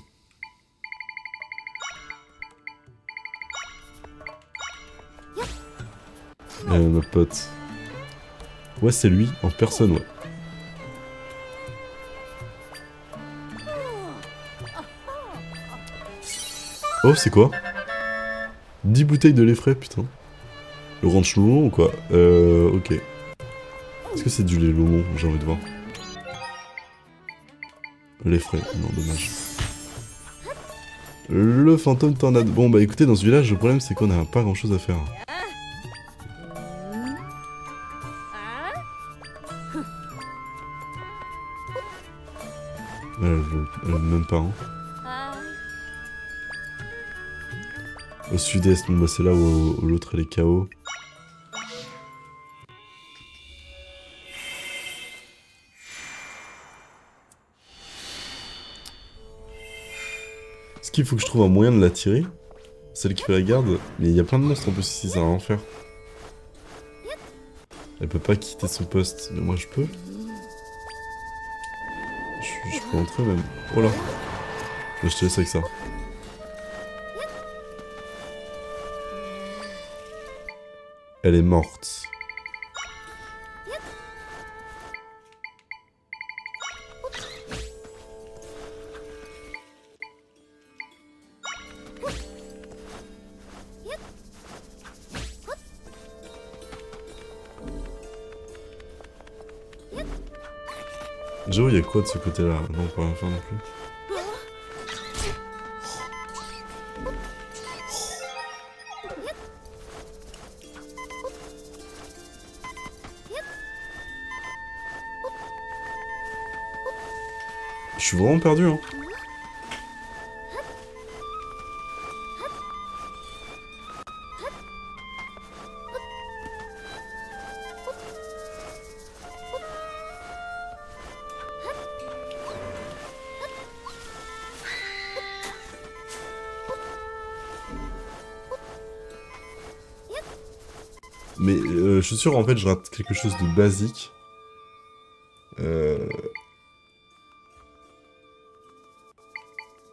Speaker 1: Ma pote. Ouais, c'est lui, en personne, ouais. Oh, c'est quoi? 10 bouteilles de lait frais, putain. Le ranch Loulon ou quoi? Ok. Est-ce que c'est du lait Loulon? J'ai envie de voir. Lait frais, non, dommage. Le fantôme tornade. Bon, bah écoutez, dans ce village, le problème c'est qu'on a pas grand chose à faire. Même pas, hein. Au sud-est, bon bah c'est là où l'autre elle est KO. Est-ce qu'il faut que je trouve un moyen de la tirer? Celle qui fait la garde? Mais il y a plein de monstres en plus ici, ça va rien faire. Elle peut pas quitter son poste, mais moi je peux. Je peux entrer même. Oh là. Je te laisse avec ça. Elle est morte. Joe, il y a quoi de ce côté-là? Non, pas rien faire non plus. Je suis vraiment perdu, hein. Mais je suis sûr, en fait, je rate quelque chose de basique.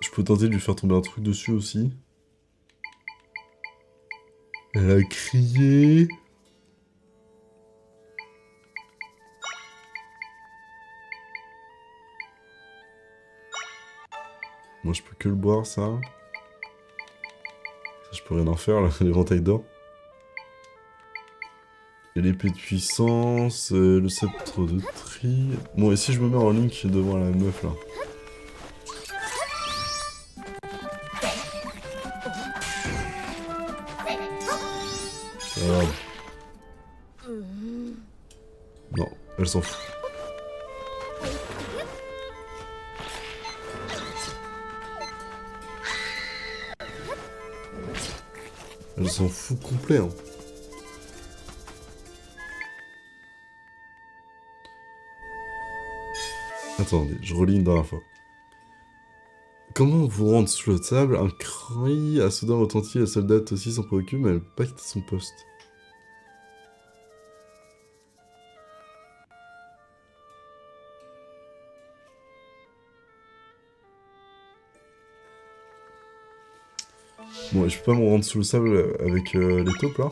Speaker 1: Je peux tenter de lui faire tomber un truc dessus aussi. Elle a crié. Moi, je peux que le boire, ça. Ça, je peux rien en faire, là, l'éventail d'or. Et l'épée de puissance, le sceptre de tri... Bon, et si je me mets en link devant la meuf, là? Non, elle s'en fout. Elle s'en fout complet, hein. Attendez, je relis une dernière fois. Comment vous rendre sous le sable? Un cri à soudain retentit, la soldate aussi s'en préoccupe, mais elle peut pas quitter son poste. Bon, et je peux pas me rendre sous le sable avec les taupes, là?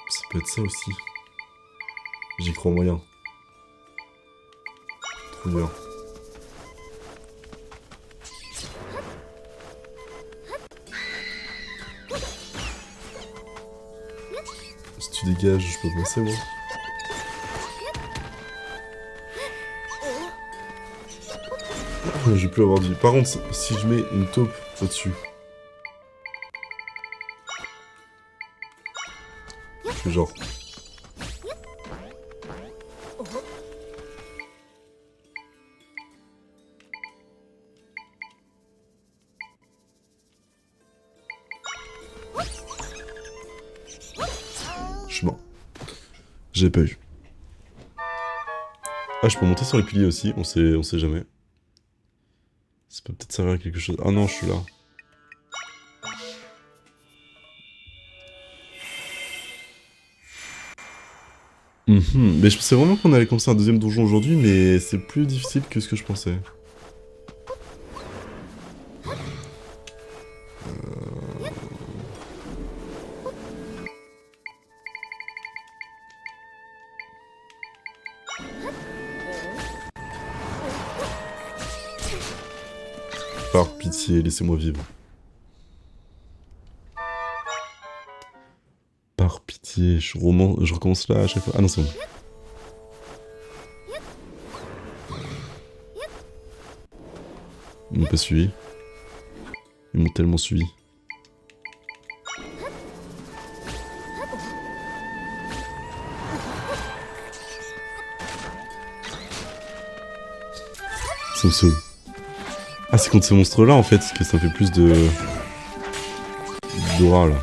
Speaker 1: Ça peut être ça aussi. J'y crois moyen. Trop bien. Si tu dégages, je peux passer, moi. J'ai plus avoir dit. Par contre, si je mets une taupe au-dessus. Je fais genre. Je suis mort. J'ai pas eu. Ah, je peux monter sur les piliers aussi, on sait jamais. Ça peut peut-être servir à quelque chose. Ah non, je suis là. Mais je pensais vraiment qu'on allait commencer un deuxième donjon aujourd'hui, mais c'est plus difficile que ce que je pensais. Par pitié, laissez-moi vivre. Par pitié, je recommence là à chaque fois. Ah non, c'est bon. Ils m'ont pas suivi. Ils m'ont tellement suivi. Ça me saoule. Ah, c'est contre ces monstres-là, en fait, que ça fait plus de... d'aura, là.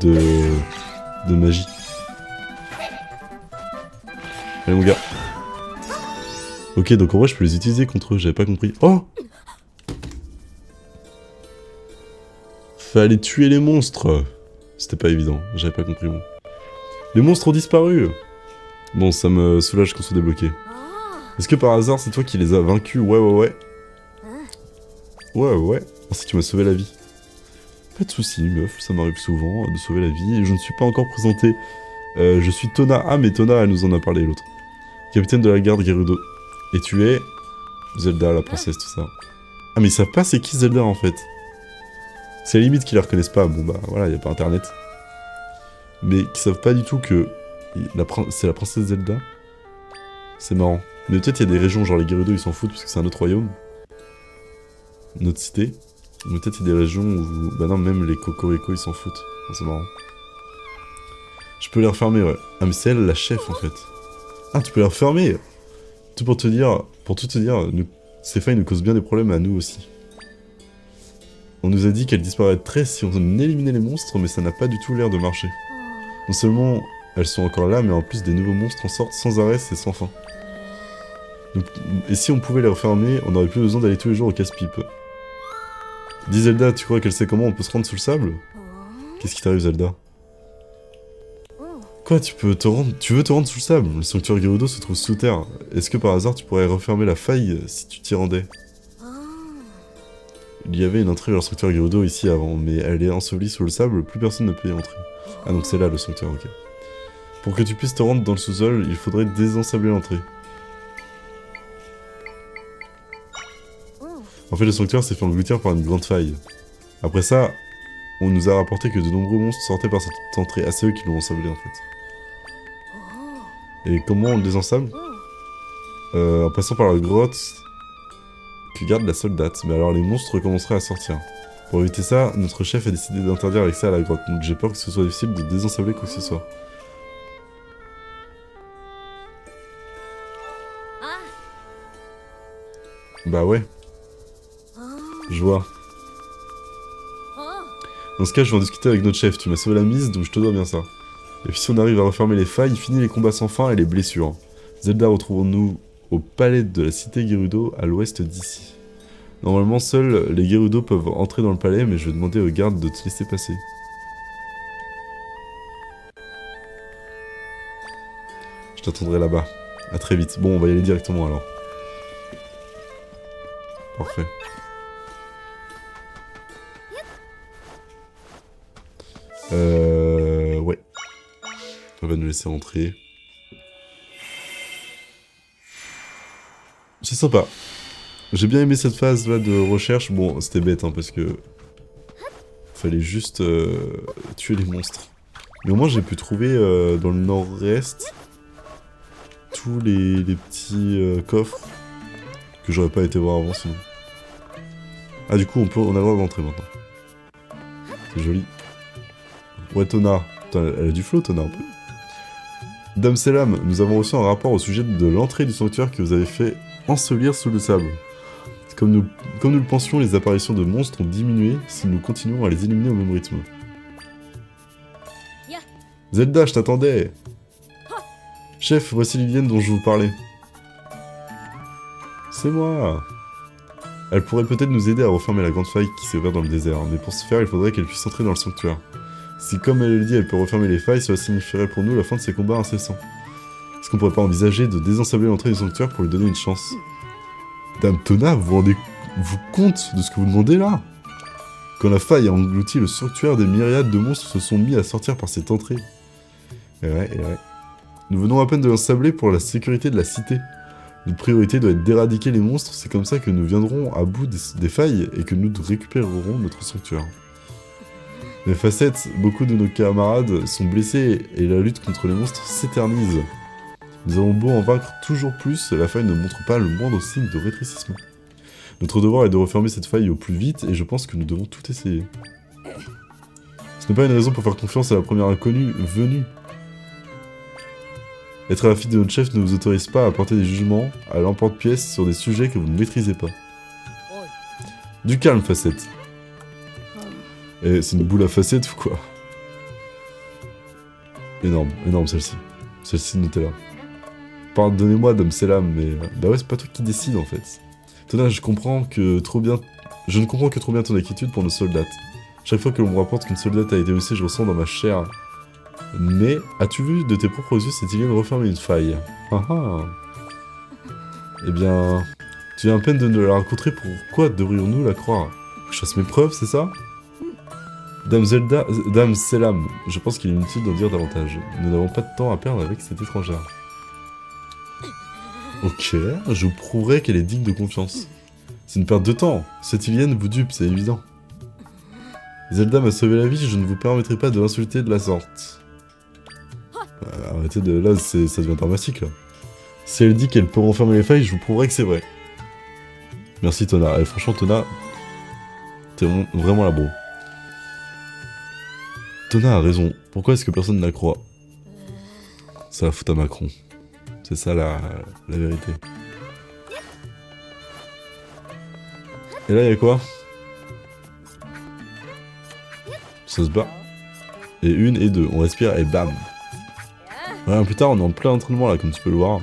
Speaker 1: De magie. Allez, mon gars. Ok, donc en vrai, je peux les utiliser contre eux, j'avais pas compris. Oh! Fallait tuer les monstres. C'était pas évident, j'avais pas compris, moi. Les monstres ont disparu. Bon, ça me soulage qu'on soit débloqué. Est-ce que par hasard, c'est toi qui les as vaincus? Ouais. Ouais. Merci, tu m'as sauvé la vie. Pas de soucis, meuf, ça m'arrive souvent de sauver la vie. Et je ne suis pas encore présenté. Je suis Tona. Ah, mais Tona, elle nous en a parlé, l'autre. Capitaine de la garde Gerudo. Et tu es... Zelda, la princesse, tout ça. Ah, mais ils savent pas c'est qui Zelda, en fait. C'est la limite qu'ils la reconnaissent pas. Bon, bah, voilà, y a pas internet. Mais qu'ils savent pas du tout que... c'est la princesse Zelda. C'est marrant. Mais peut-être il y a des régions, genre les Gerudo, ils s'en foutent parce que c'est un autre royaume. Une autre cité. Mais peut-être il y a des régions où... Bah non, même les Cocorico, ils s'en foutent. C'est marrant. Je peux les refermer, ouais. Ah, mais c'est elle, la chef, en fait. Ah, tu peux les refermer. Tout pour te dire... Pour tout te dire, ces failles nous causent bien des problèmes à nous aussi. On nous a dit qu'elles disparaîtraient si on éliminait les monstres, mais ça n'a pas du tout l'air de marcher. Non seulement elles sont encore là, mais en plus des nouveaux monstres en sortent sans arrêt, c'est sans fin. Donc, et si on pouvait les refermer, on n'aurait plus besoin d'aller tous les jours au casse-pipe. Dis Zelda, tu crois qu'elle sait comment on peut se rendre sous le sable? Qu'est-ce qui t'arrive, Zelda? Quoi, tu veux te rendre sous le sable? Le sanctuaire Gerudo se trouve sous terre. Est-ce que par hasard tu pourrais refermer la faille si tu t'y rendais? Il y avait une entrée vers le sanctuaire Gerudo ici avant, mais elle est ensevelie sous le sable, plus personne ne peut y entrer. Ah donc c'est là le sanctuaire, ok. Pour que tu puisses te rendre dans le sous-sol, il faudrait désensabler l'entrée. En fait, le sanctuaire s'est fait engloutir par une grande faille. Après ça, on nous a rapporté que de nombreux monstres sortaient par cette entrée. Ah, c'est eux qui l'ont ensablé en fait. Et comment on le désensable? En passant par la grotte que garde la soldate. Mais alors les monstres recommenceraient à sortir. Pour éviter ça, notre chef a décidé d'interdire l'accès à la grotte. Donc j'ai peur que ce soit difficile de désensabler quoi que ce soit. Bah ouais. Je vois. Dans ce cas, je vais en discuter avec notre chef. Tu m'as sauvé la mise, donc je te dois bien ça. Et puis si on arrive à refermer les failles, finit les combats sans fin et les blessures. Zelda, retrouvons-nous au palais de la cité Gerudo, à l'ouest d'ici. Normalement, seuls les Gerudo peuvent entrer dans le palais, mais je vais demander aux gardes de te laisser passer. Je t'attendrai là-bas. À très vite. Bon, on va y aller directement alors. Parfait. Ouais. On va nous laisser rentrer. C'est sympa. J'ai bien aimé cette phase là de recherche. Bon, c'était bête hein, parce que... Fallait juste tuer les monstres. Mais au moins j'ai pu trouver dans le nord-est tous les petits coffres que j'aurais pas été voir avant sinon. Ah du coup on a le droit d'entrer maintenant. C'est joli. Ouais Tona. Putain, elle a du flow Tona un peu. Dame Selam, nous avons reçu un rapport au sujet de l'entrée du sanctuaire que vous avez fait ensevelir sous le sable. Comme nous le pensions, les apparitions de monstres ont diminué si nous continuons à les éliminer au même rythme. Zelda, je t'attendais. Chef, voici Liliane dont je vous parlais. C'est moi. Elle pourrait peut-être nous aider à refermer la grande faille qui s'est ouverte dans le désert, mais pour ce faire, il faudrait qu'elle puisse entrer dans le sanctuaire. Si, comme elle le dit, elle peut refermer les failles, cela signifierait pour nous la fin de ces combats incessants. Est-ce qu'on pourrait pas envisager de désensabler l'entrée du sanctuaire pour lui donner une chance? Dame Tona, vous rendez-vous compte de ce que vous demandez là? Quand la faille a englouti le sanctuaire, des myriades de monstres se sont mis à sortir par cette entrée. Et ouais. Nous venons à peine de l'ensabler pour la sécurité de la cité. Notre priorité doit être d'éradiquer les monstres, c'est comme ça que nous viendrons à bout des failles et que nous récupérerons notre sanctuaire. Mais Facette, beaucoup de nos camarades sont blessés et la lutte contre les monstres s'éternise. Nous avons beau en vaincre toujours plus, la faille ne montre pas le moindre signe de rétrécissement. Notre devoir est de refermer cette faille au plus vite et je pense que nous devons tout essayer. Ce n'est pas une raison pour faire confiance à la première inconnue venue. Être à la fille de notre chef ne vous autorise pas à porter des jugements à l'emporte-pièce sur des sujets que vous ne maîtrisez pas. Du calme, Facette. Et c'est une boule à facettes ou quoi? Énorme, énorme celle-ci. Celle-ci de Nutella. Pardonnez-moi, Dame Selam, mais... Bah ouais, c'est pas toi qui décide en fait. Tona, je ne comprends que trop bien ton inquiétude pour nos soldats. Chaque fois que l'on me rapporte qu'une soldate a été blessée, je ressens dans ma chair. Mais, as-tu vu de tes propres yeux cette alien refermer une faille? Ah ah. Eh bien... Tu viens à peine de nous la rencontrer, pourquoi devrions-nous la croire? Je fasse mes preuves, c'est ça? Dame Selam, je pense qu'il est inutile d'en dire davantage. Nous n'avons pas de temps à perdre avec cette étrangère. Ok, je vous prouverai qu'elle est digne de confiance. C'est une perte de temps. Cette Ilienne vous dupe, c'est évident. Zelda m'a sauvé la vie, je ne vous permettrai pas de l'insulter de la sorte. Arrêtez de... Là, ça devient dramatique, là. Si elle dit qu'elle peut renfermer les failles, je vous prouverai que c'est vrai. Merci, Tona. Franchement, Tona... T'es vraiment la bro. Tona a raison. Pourquoi est-ce que personne ne la croit? C'est la faute à Macron. C'est ça la vérité. Et là, il y a quoi? Ça se bat. Et une et deux. On respire et bam. Ouais, plus tard, on est en plein entraînement là, comme tu peux le voir.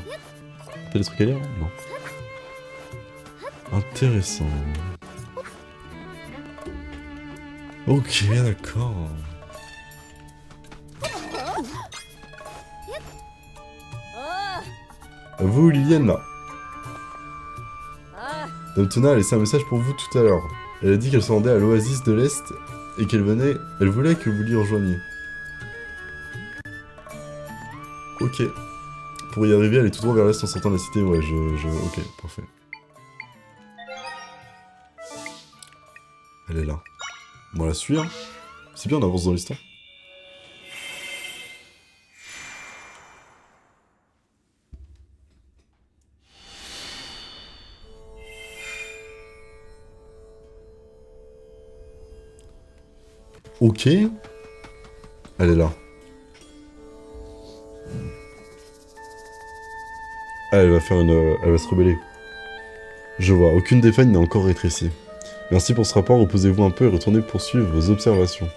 Speaker 1: T'as des trucs à lire? Non. Intéressant. Ok, d'accord. Vous, Liliane, là. Dame Tona a laissé un message pour vous tout à l'heure. Elle a dit qu'elle se rendait à l'oasis de l'Est et qu'elle voulait que vous l'y rejoigniez. Ok. Pour y arriver, elle est tout droit vers l'Est en sortant de la cité. Ouais, ok, parfait. Elle est là. Bon, on la suit, hein. C'est bien, on avance dans l'histoire. Ok. Elle est là. Ah, elle va faire une... elle va se rebeller. Je vois, aucune des failles n'est encore rétrécie. Merci pour ce rapport, reposez-vous un peu et retournez poursuivre vos observations.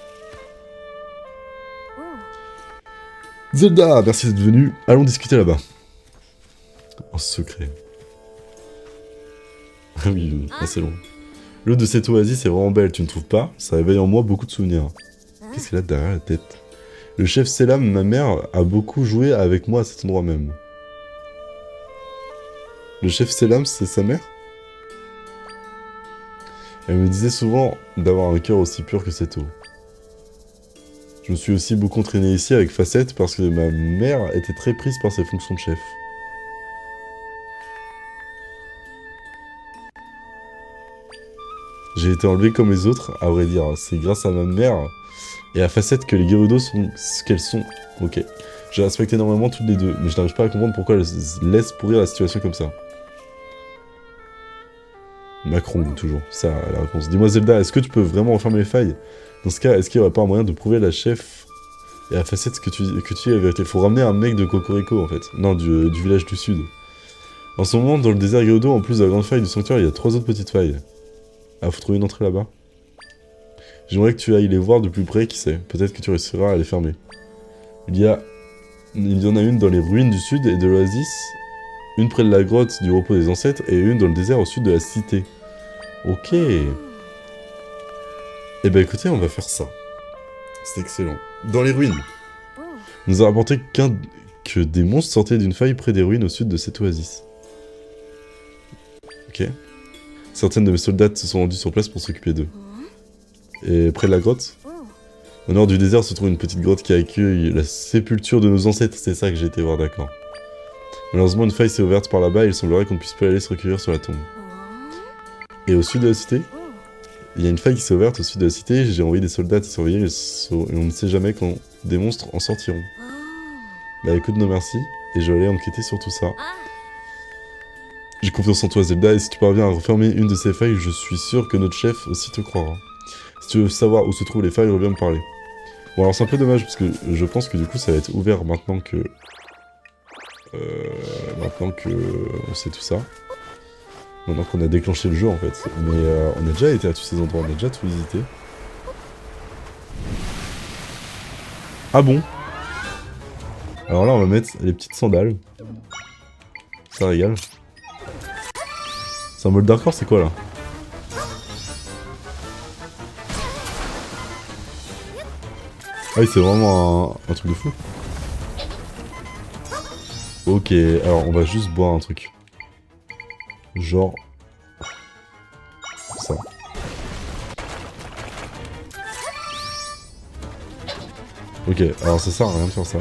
Speaker 1: Zelda, merci d'être venu. Allons discuter là-bas. En secret. Ah oui, assez long. L'eau de cette oasis est vraiment belle, tu ne trouves pas? Ça réveille en moi beaucoup de souvenirs. Qu'est-ce qu'elle a derrière la tête? Le chef Selam, ma mère, a beaucoup joué avec moi à cet endroit même. Le chef Selam, c'est sa mère? Elle me disait souvent d'avoir un cœur aussi pur que cette eau. Je me suis aussi beaucoup entraîné ici avec Facette parce que ma mère était très prise par ses fonctions de chef. J'ai été enlevé comme les autres, à vrai dire. C'est grâce à ma mère et à Facette que les Gerudo sont ce qu'elles sont. Ok. Je respecte énormément toutes les deux, mais je n'arrive pas à comprendre pourquoi elles laissent pourrir la situation comme ça. Macron, toujours. Ça, la réponse. Dis-moi Zelda, est-ce que tu peux vraiment refermer les failles? Dans ce cas, est-ce qu'il n'y aurait pas un moyen de prouver à la chef et à Facette que tu dis la vérité? Faut ramener un mec de Cocorico, en fait. Non, du village du sud. En ce moment, dans le désert Gerudo, en plus de la grande faille du sanctuaire, il y a 3 autres petites failles. Ah, faut trouver une entrée là-bas. J'aimerais que tu ailles les voir de plus près, qui sait. Peut-être que tu réussiras à les fermer. Il y en a une dans les ruines du sud et de l'oasis, une près de la grotte du repos des ancêtres, et une dans le désert au sud de la cité. Ok. Eh ben écoutez, on va faire ça. C'est excellent. Dans les ruines. On nous a rapporté que des monstres sortaient d'une faille près des ruines au sud de cette oasis. Ok. Certaines de mes soldats se sont rendus sur place pour s'occuper d'eux. Et près de la grotte, au nord du désert se trouve une petite grotte qui accueille la sépulture de nos ancêtres. C'est ça que j'ai été voir, d'accord. Malheureusement, une faille s'est ouverte par là-bas et il semblerait qu'on ne puisse pas aller se recueillir sur la tombe. Et au sud de la cité, il y a une faille qui s'est ouverte au sud de la cité, j'ai envoyé des soldats à surveiller et on ne sait jamais quand des monstres en sortiront. Bah écoute, non merci, et je vais aller enquêter sur tout ça. J'ai confiance en toi Zelda, et si tu parviens à refermer une de ces failles, je suis sûr que notre chef aussi te croira. Si tu veux savoir où se trouvent les failles, reviens me parler. Bon alors c'est un peu dommage, parce que je pense que du coup ça va être ouvert maintenant que... on sait tout ça. Maintenant qu'on a déclenché le jeu en fait. Mais on a déjà été à tous ces endroits, on a déjà tout visité. Ah bon? Alors là on va mettre les petites sandales. Ça régale. C'est un mode d'hardcore, c'est quoi là? Ah oui c'est vraiment un truc de fou. Ok, alors on va juste boire un truc. Genre... ça. Ok, alors ça sert à rien de faire ça.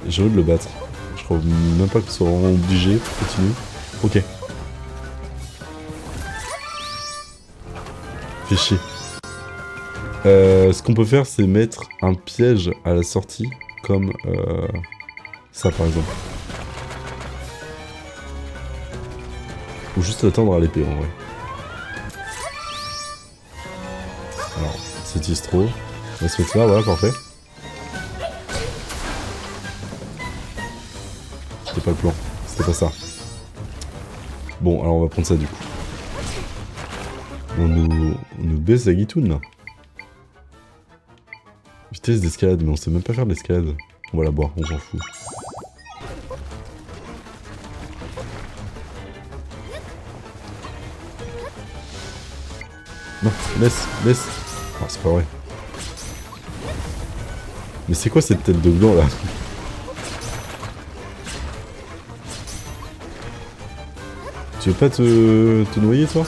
Speaker 1: J'ai envie de le battre. Je crois même pas que ce soit vraiment obligé pour continuer. Ok. Fais chier. Ce qu'on peut faire, c'est mettre un piège à la sortie, comme ça par exemple. Ou juste attendre à l'épée en vrai. Alors, c'est trop. On va se mettre là, voilà, parfait. C'était pas le plan, c'était pas ça. Bon, alors on va prendre ça du coup. On nous baisse la guitoune là. Vitesse d'escalade, mais on sait même pas faire de l'escalade. On va la boire, on s'en fout. Non, laisse. Ah, c'est pas vrai. Mais c'est quoi cette tête de blanc là? Tu veux pas te noyer toi?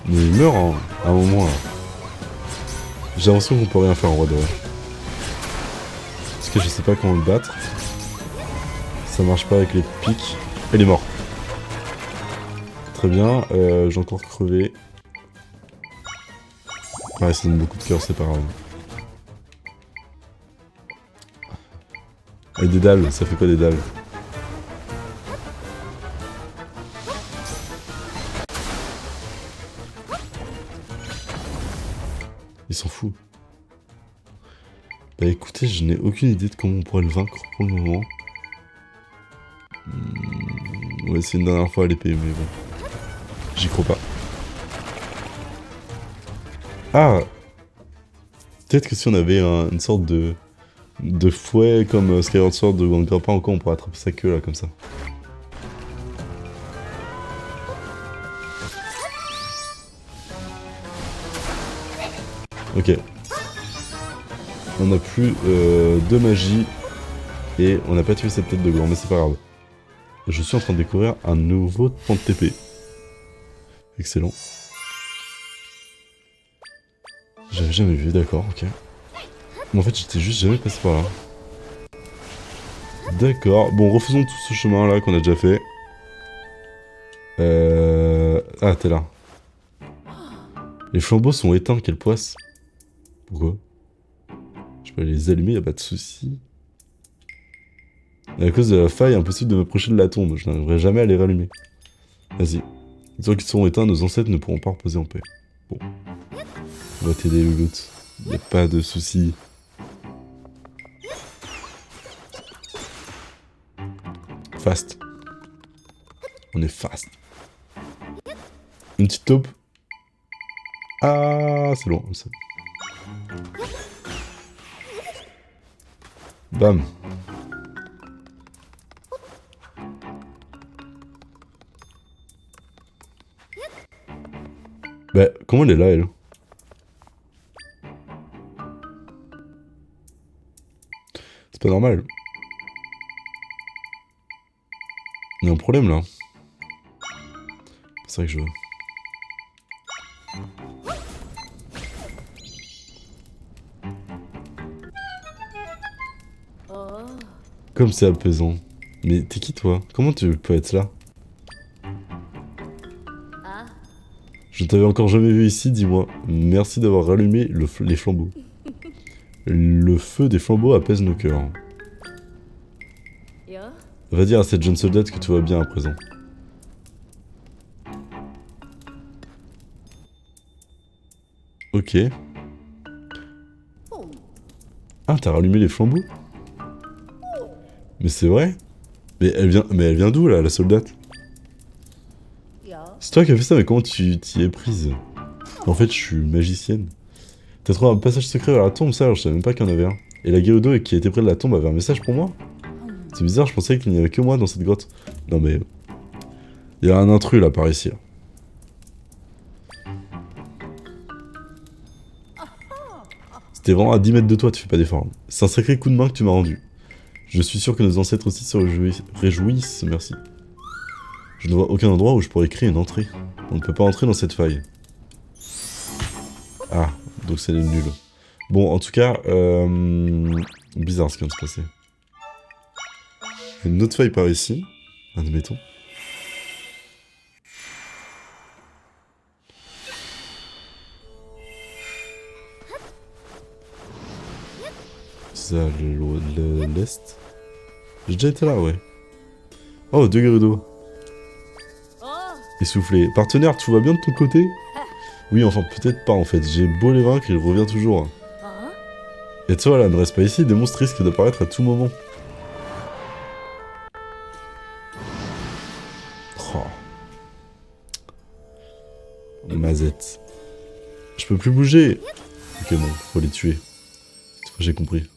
Speaker 1: Mais il meurt hein, à un moment là. J'ai l'impression qu'on peut rien faire en vrai de vrai. Parce que je sais pas comment le battre. Ça marche pas avec les pics. Il est mort. Très bien, j'ai encore crevé. Ouais, ça donne beaucoup de cœur, c'est pas grave. Et des dalles, ça fait quoi des dalles? Il s'en fout. Bah écoutez, je n'ai aucune idée de comment on pourrait le vaincre pour le moment. On va essayer une dernière fois à l'épée, mais bon. J'y crois pas. Ah! Peut-être que si on avait une sorte de fouet comme Skyward Sword ou un grappin encore, on pourrait attraper sa queue là, comme ça. Ok. On n'a plus de magie. Et on n'a pas tué cette tête de gland, mais c'est pas grave. Je suis en train de découvrir un nouveau point de TP. Excellent. J'avais jamais vu, d'accord, ok. Mais en fait, j'étais juste jamais passé par là. D'accord. Bon, refaisons tout ce chemin là qu'on a déjà fait. Ah, t'es là. Les flambeaux sont éteints, quelle poisse. Pourquoi? Je peux les allumer, y'a pas de souci. À cause de la faille, impossible de m'approcher de la tombe. Je n'arriverai jamais à les rallumer. Vas-y. Tant qu'ils seront éteints, nos ancêtres ne pourront pas reposer en paix. Bon. On va t'aider, Louloute. Y'a pas de souci. Fast. On est fast. Une petite taupe. Ah, c'est loin. Ça. Bam. Bah, comment elle est là, elle? C'est pas normal. Il y a un problème, là. C'est vrai que je... Comme c'est apaisant. Mais t'es qui toi? Comment tu peux être là? Je t'avais encore jamais vu ici, dis-moi. Merci d'avoir rallumé les flambeaux. Le feu des flambeaux apaise nos cœurs. Va dire à cette jeune soldate que tout va bien à présent. Ok. Ah, t'as rallumé les flambeaux? Mais c'est vrai? Mais elle vient d'où là, la soldate? C'est toi qui as fait ça, mais comment tu t'y es prise? En fait, je suis magicienne. T'as trouvé un passage secret vers la tombe, ça, alors je savais même pas qu'il y en avait un. Et la Gerudo qui était près de la tombe avait un message pour moi? C'est bizarre, je pensais qu'il n'y avait que moi dans cette grotte. Non mais... Il y a un intrus là, par ici. C'était vraiment à 10 mètres de toi, tu fais pas d'effort. C'est un sacré coup de main que tu m'as rendu. Je suis sûr que nos ancêtres aussi se réjouissent, merci. Je ne vois aucun endroit où je pourrais créer une entrée. On ne peut pas entrer dans cette faille. Ah, donc c'est nul. Bon, en tout cas, bizarre ce qui vient de se passer. Il y a une autre faille par ici, admettons. Ça, l'est. J'ai déjà été là, ouais. Oh, deux Gerudo. Essoufflé. Partenaire, tout va bien de ton côté? Oui, enfin, peut-être pas en fait. J'ai beau les vaincre, il revient toujours. Et toi là, ne reste pas ici, des monstres risquent d'apparaître à tout moment. Oh. Mazette. Je peux plus bouger. Ok, bon, faut les tuer. J'ai compris.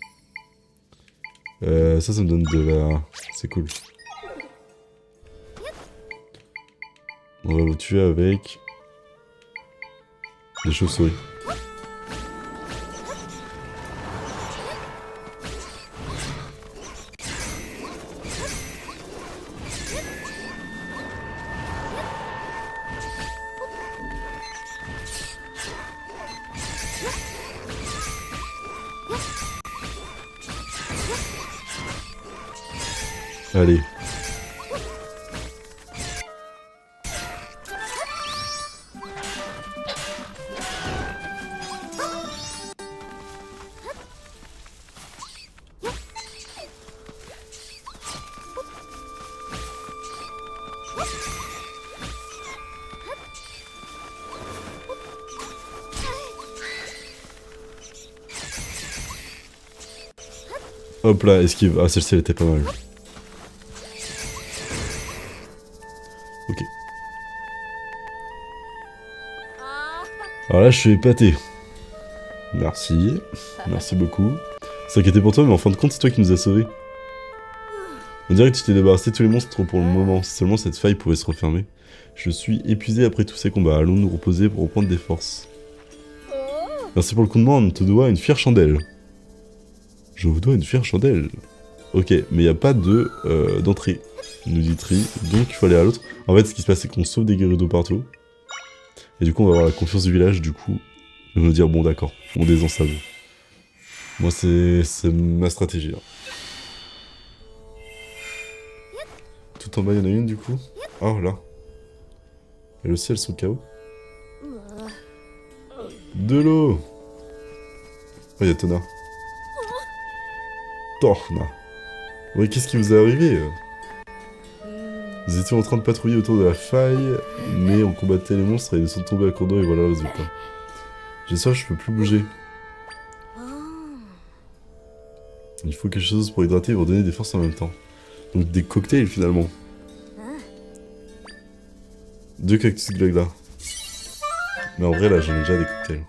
Speaker 1: Ça me donne de la... C'est cool. On va vous tuer avec... des chauves-souris. Allez. Hop là, esquive. Ah, celle-ci, elle était pas mal. Ok. Alors là, je suis épaté. Merci. Merci beaucoup. C'est inquiété pour toi, mais en fin de compte, c'est toi qui nous as sauvés. On dirait que tu t'es débarrassé de tous les monstres pour le moment. Si seulement cette faille pouvait se refermer. Je suis épuisé après tous ces combats. Allons nous reposer pour reprendre des forces. Merci pour le coup de main, on te doit une fière chandelle. Je vous dois une fière chandelle. Ok, mais il n'y a pas de d'entrée. Nous dit Tri, donc il faut aller à l'autre. En fait, ce qui se passe, c'est qu'on sauve des Gerudo partout. Et du coup, on va avoir la confiance du village, du coup. On va dire, bon d'accord, on désensable. Moi, c'est ma stratégie. Hein. Tout en bas, il y en a une, du coup. Oh, là. Elles aussi, elles sont KO. De l'eau. Oh, il y a Tona. Torna. Oui, qu'est-ce qui vous est arrivé? Nous étions en train de patrouiller autour de la faille, mais on combattait les monstres et ils sont tombés à court d'eau et voilà le résultat. J'ai soif, je peux plus bouger. Il faut quelque chose pour hydrater et vous donner des forces en même temps. Donc des cocktails finalement. 2 cactus glagla. Mais en vrai là j'en ai déjà des cocktails.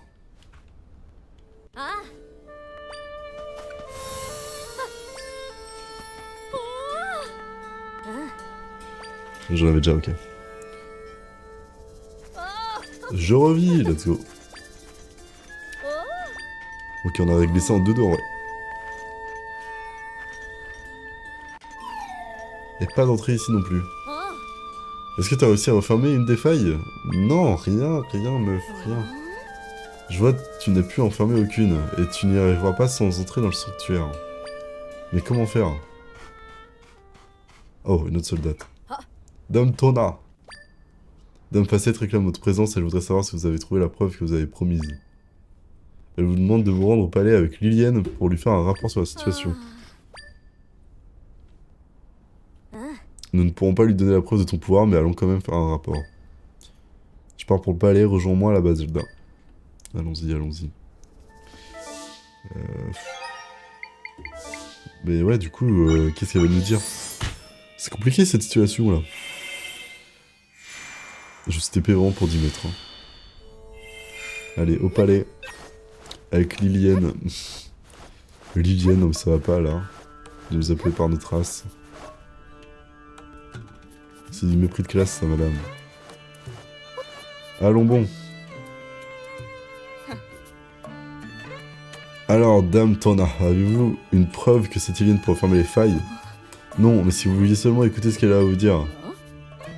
Speaker 1: J'en avais déjà, ok. Je revis, let's go. Ok, on a réglé ça en 2-2 en vrai. Y'a pas d'entrée ici non plus. Est-ce que t'as réussi à refermer une des failles? Non, rien, meuf, rien. Je vois que tu n'as pu en fermer aucune, et tu n'y arriveras pas sans entrer dans le sanctuaire. Mais comment faire? Oh, une autre soldate. Dame Tona. Dame Facette réclame votre présence, elle voudrait savoir si vous avez trouvé la preuve que vous avez promise. Elle vous demande de vous rendre au palais avec Lilienne pour lui faire un rapport sur la situation. Nous ne pourrons pas lui donner la preuve de ton pouvoir, mais allons quand même faire un rapport. Je pars pour le palais, rejoins-moi là-bas, Zelda. Allons-y, allons-y. Mais ouais, du coup, qu'est-ce qu'elle va nous dire? C'est compliqué cette situation là. Juste épée vraiment pour 10 mètres. Hein. Allez, au palais. Avec Lilienne. Lilienne, non, ça va pas là. De nous appeler par notre race. C'est du mépris de classe, ça, madame. Allons bon. Alors, Dame Tona, avez-vous une preuve que cette Lilienne pourrait fermer les failles? Non, mais si vous vouliez seulement écouter ce qu'elle a à vous dire.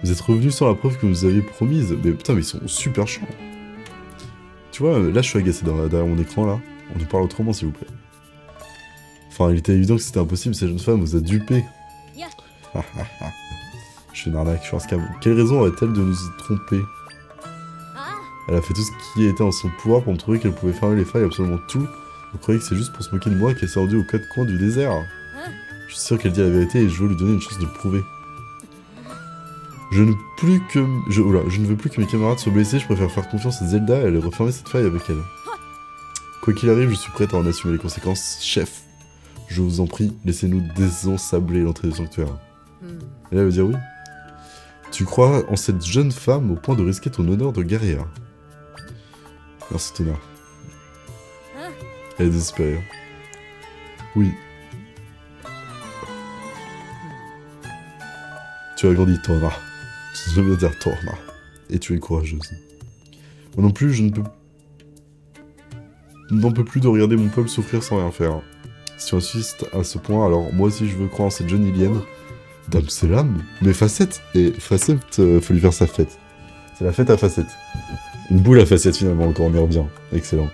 Speaker 1: Vous êtes revenu sans la preuve que vous aviez promise. Mais putain, mais ils sont super chiants. Tu vois, là, je suis agacé derrière mon écran, là. On nous parle autrement, s'il vous plaît. Enfin, il était évident que c'était impossible, cette jeune femme vous a dupé. Je suis une arnaque, je suis un scam. Quelle raison aurait-elle de nous y tromper? Elle a fait tout ce qui était en son pouvoir pour me trouver qu'elle pouvait fermer les failles, absolument tout. Vous croyez que c'est juste pour se moquer de moi qu'elle s'est rendue aux quatre coins du désert? Je suis sûr qu'elle dit la vérité et je veux lui donner une chance de le prouver. Je ne veux plus que mes camarades soient blessés, je préfère faire confiance à Zelda et aller refermer cette faille avec elle. Quoi qu'il arrive, je suis prête à en assumer les conséquences. Chef, je vous en prie, laissez-nous désensabler l'entrée du sanctuaire. Et là, elle va dire oui. Tu crois en cette jeune femme au point de risquer ton honneur de guerrière. Merci, Tona. Elle est désespérée. Oui. Tu as grandi, Tona. Je veux dire Tona. Et tu es courageuse. Moi non plus, je n'en peux plus de regarder mon peuple souffrir sans rien faire. Si tu insistes à ce point, alors moi aussi je veux croire en cette jeune Ilienne. Dame Selam. Mais Facette. Et Facette, faut lui faire sa fête. C'est la fête à Facette. Une boule à Facette finalement, encore on y revient. Excellent.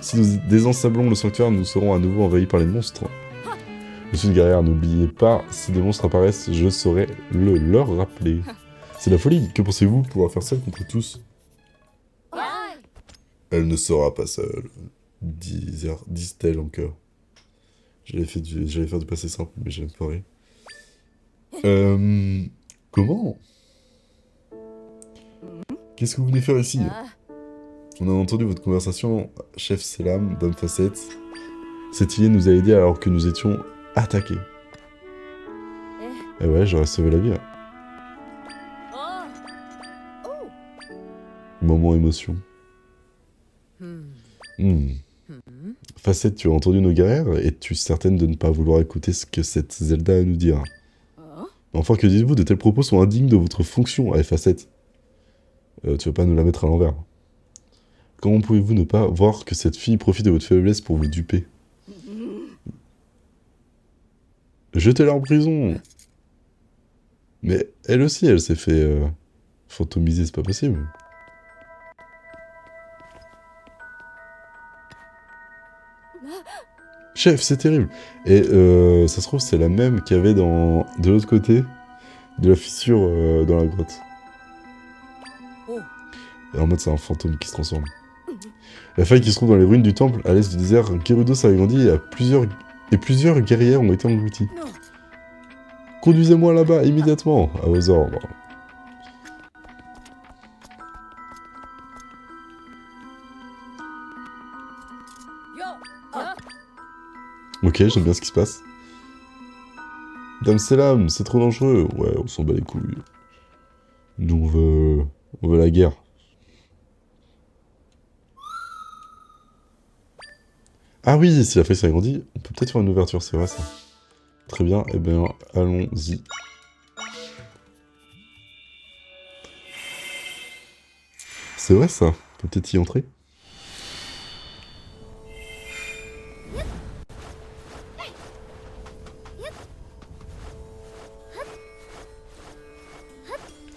Speaker 1: Si nous désensablons le sanctuaire, nous serons à nouveau envahis par les monstres. Je suis une guerrière, n'oubliez pas, si des monstres apparaissent, je saurai leur rappeler. C'est la folie, que pensez-vous pouvoir faire seule contre tous? Elle ne sera pas seule, disent-elles en chœur. J'allais faire du passé simple, mais j'ai foiré. Comment? Qu'est-ce que vous venez faire ici? On a entendu votre conversation, chef Selam, Dame Facette. Cette île nous a aidés alors que nous étions attaqués. Et ouais, j'aurais sauvé la vie. Là. Moment émotion. Facette, tu as entendu nos guerrières? Es-tu certaine de ne pas vouloir écouter ce que cette Zelda a à nous dire? Enfin, que dites-vous? De tels propos sont indignes de votre fonction, Facette. Tu vas pas nous la mettre à l'envers. Comment pouvez-vous ne pas voir que cette fille profite de votre faiblesse pour vous duper? Jetez-la en prison! Mais elle aussi, elle s'est fait fantomiser, c'est pas possible. Chef, c'est terrible! Et ça se trouve, c'est la même qu'il y avait de l'autre côté de la fissure dans la grotte. Et en mode, c'est un fantôme qui se transforme. La faille qui se trouve dans les ruines du temple, à l'est du désert, Gerudo s'est agrandi et plusieurs guerrières ont été englouties. Conduisez-moi là-bas, immédiatement, à vos ordres. Ok, j'aime bien ce qui se passe. Dame Selam, c'est trop dangereux. Ouais, on s'en bat les couilles. Nous, on veut la guerre. Ah oui, si la faille s'agrandit, on peut peut-être faire une ouverture, c'est vrai ça. Très bien, eh bien, allons-y. C'est vrai ça, on peut peut-être y entrer.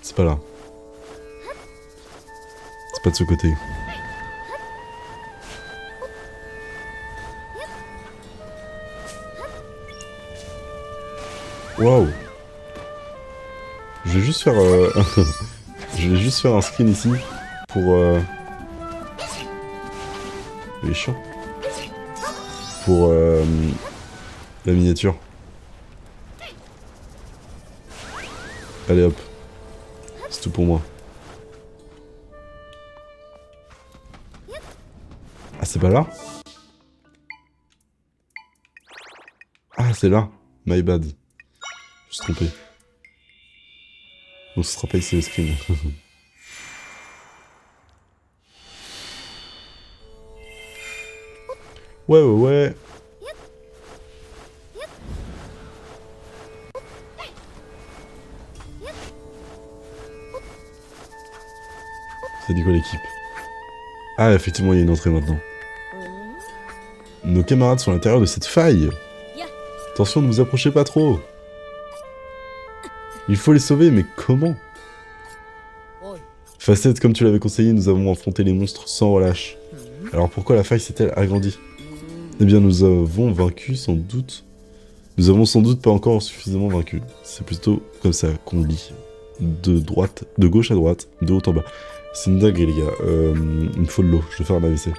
Speaker 1: C'est pas là. C'est pas de ce côté. Waouh! Je vais juste faire... je vais juste faire un screen ici pour... Il est chiant. Pour la miniature. Allez hop. C'est tout pour moi. Ah, c'est pas là? Ah, c'est là. My bad. Je me suis trompé. Donc ce sera pas ici le screen. Ouais, ouais, ouais. Ça dit quoi l'équipe? Ah, effectivement, il y a une entrée maintenant. Nos camarades sont à l'intérieur de cette faille. Attention, ne vous approchez pas trop. Il faut les sauver, mais comment? Facette, comme tu l'avais conseillé, nous avons affronté les monstres sans relâche. Alors pourquoi la faille s'est-elle agrandie? Eh bien, nous avons vaincu sans doute. Nous avons sans doute pas encore suffisamment vaincu. C'est plutôt comme ça qu'on lit. De droite, de gauche à droite, de haut en bas. C'est une dinguerie, les gars. Il me faut de l'eau, je vais faire un AVC.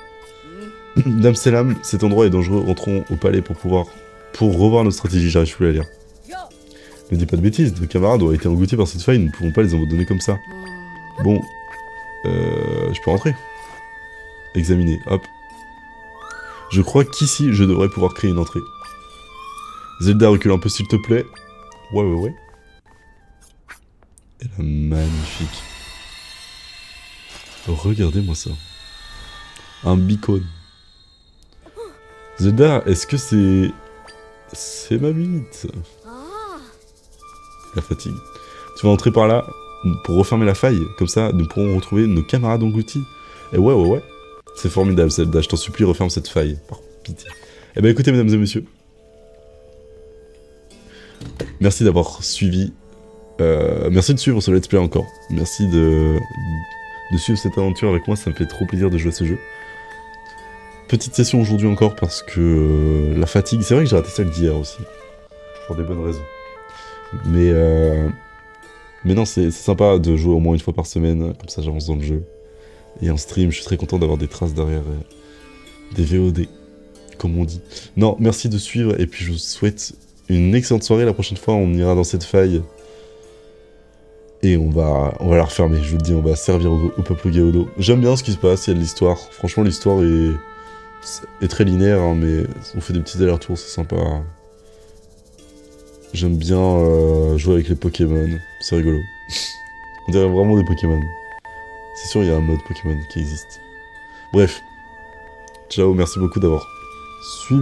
Speaker 1: Dame Selam, cet endroit est dangereux. Rentrons au palais pour revoir nos stratégies. J'arrive plus à lire. Ne dis pas de bêtises, nos camarades ont été engloutis par cette faille, nous ne pouvons pas les abandonner comme ça. Bon, je peux rentrer. Examiner, hop. Je crois qu'ici, je devrais pouvoir créer une entrée. Zelda, recule un peu s'il te plaît. Ouais, ouais, ouais. Elle est magnifique. Regardez-moi ça. Un beacon. Zelda, est-ce que c'est... C'est ma bite. La fatigue. Tu vas entrer par là pour refermer la faille. Comme ça, nous pourrons retrouver nos camarades engloutis. Et ouais, ouais, ouais. C'est formidable, Zelda. Je t'en supplie, referme cette faille. Par pitié. Eh ben écoutez, mesdames et messieurs. Merci d'avoir suivi. Merci de suivre ce let's play encore. Merci de suivre cette aventure avec moi. Ça me fait trop plaisir de jouer à ce jeu. Petite session aujourd'hui encore parce que la fatigue... C'est vrai que j'ai raté celle d'hier aussi. Pour des bonnes raisons. Mais non, c'est sympa de jouer au moins une fois par semaine, comme ça j'avance dans le jeu. Et en stream, je suis très content d'avoir des traces derrière, des VOD, comme on dit. Non, merci de suivre, et puis je vous souhaite une excellente soirée. La prochaine fois, on ira dans cette faille. Et on va la refermer, je vous le dis, on va servir au peuple Geodo. J'aime bien ce qui se passe, il y a de l'histoire. Franchement, l'histoire est très linéaire, hein, mais on fait des petits allers-retours, c'est sympa. J'aime bien jouer avec les Pokémon, c'est rigolo. On dirait vraiment des Pokémon. C'est sûr, il y a un mode Pokémon qui existe. Bref. Ciao, merci beaucoup d'avoir suivi.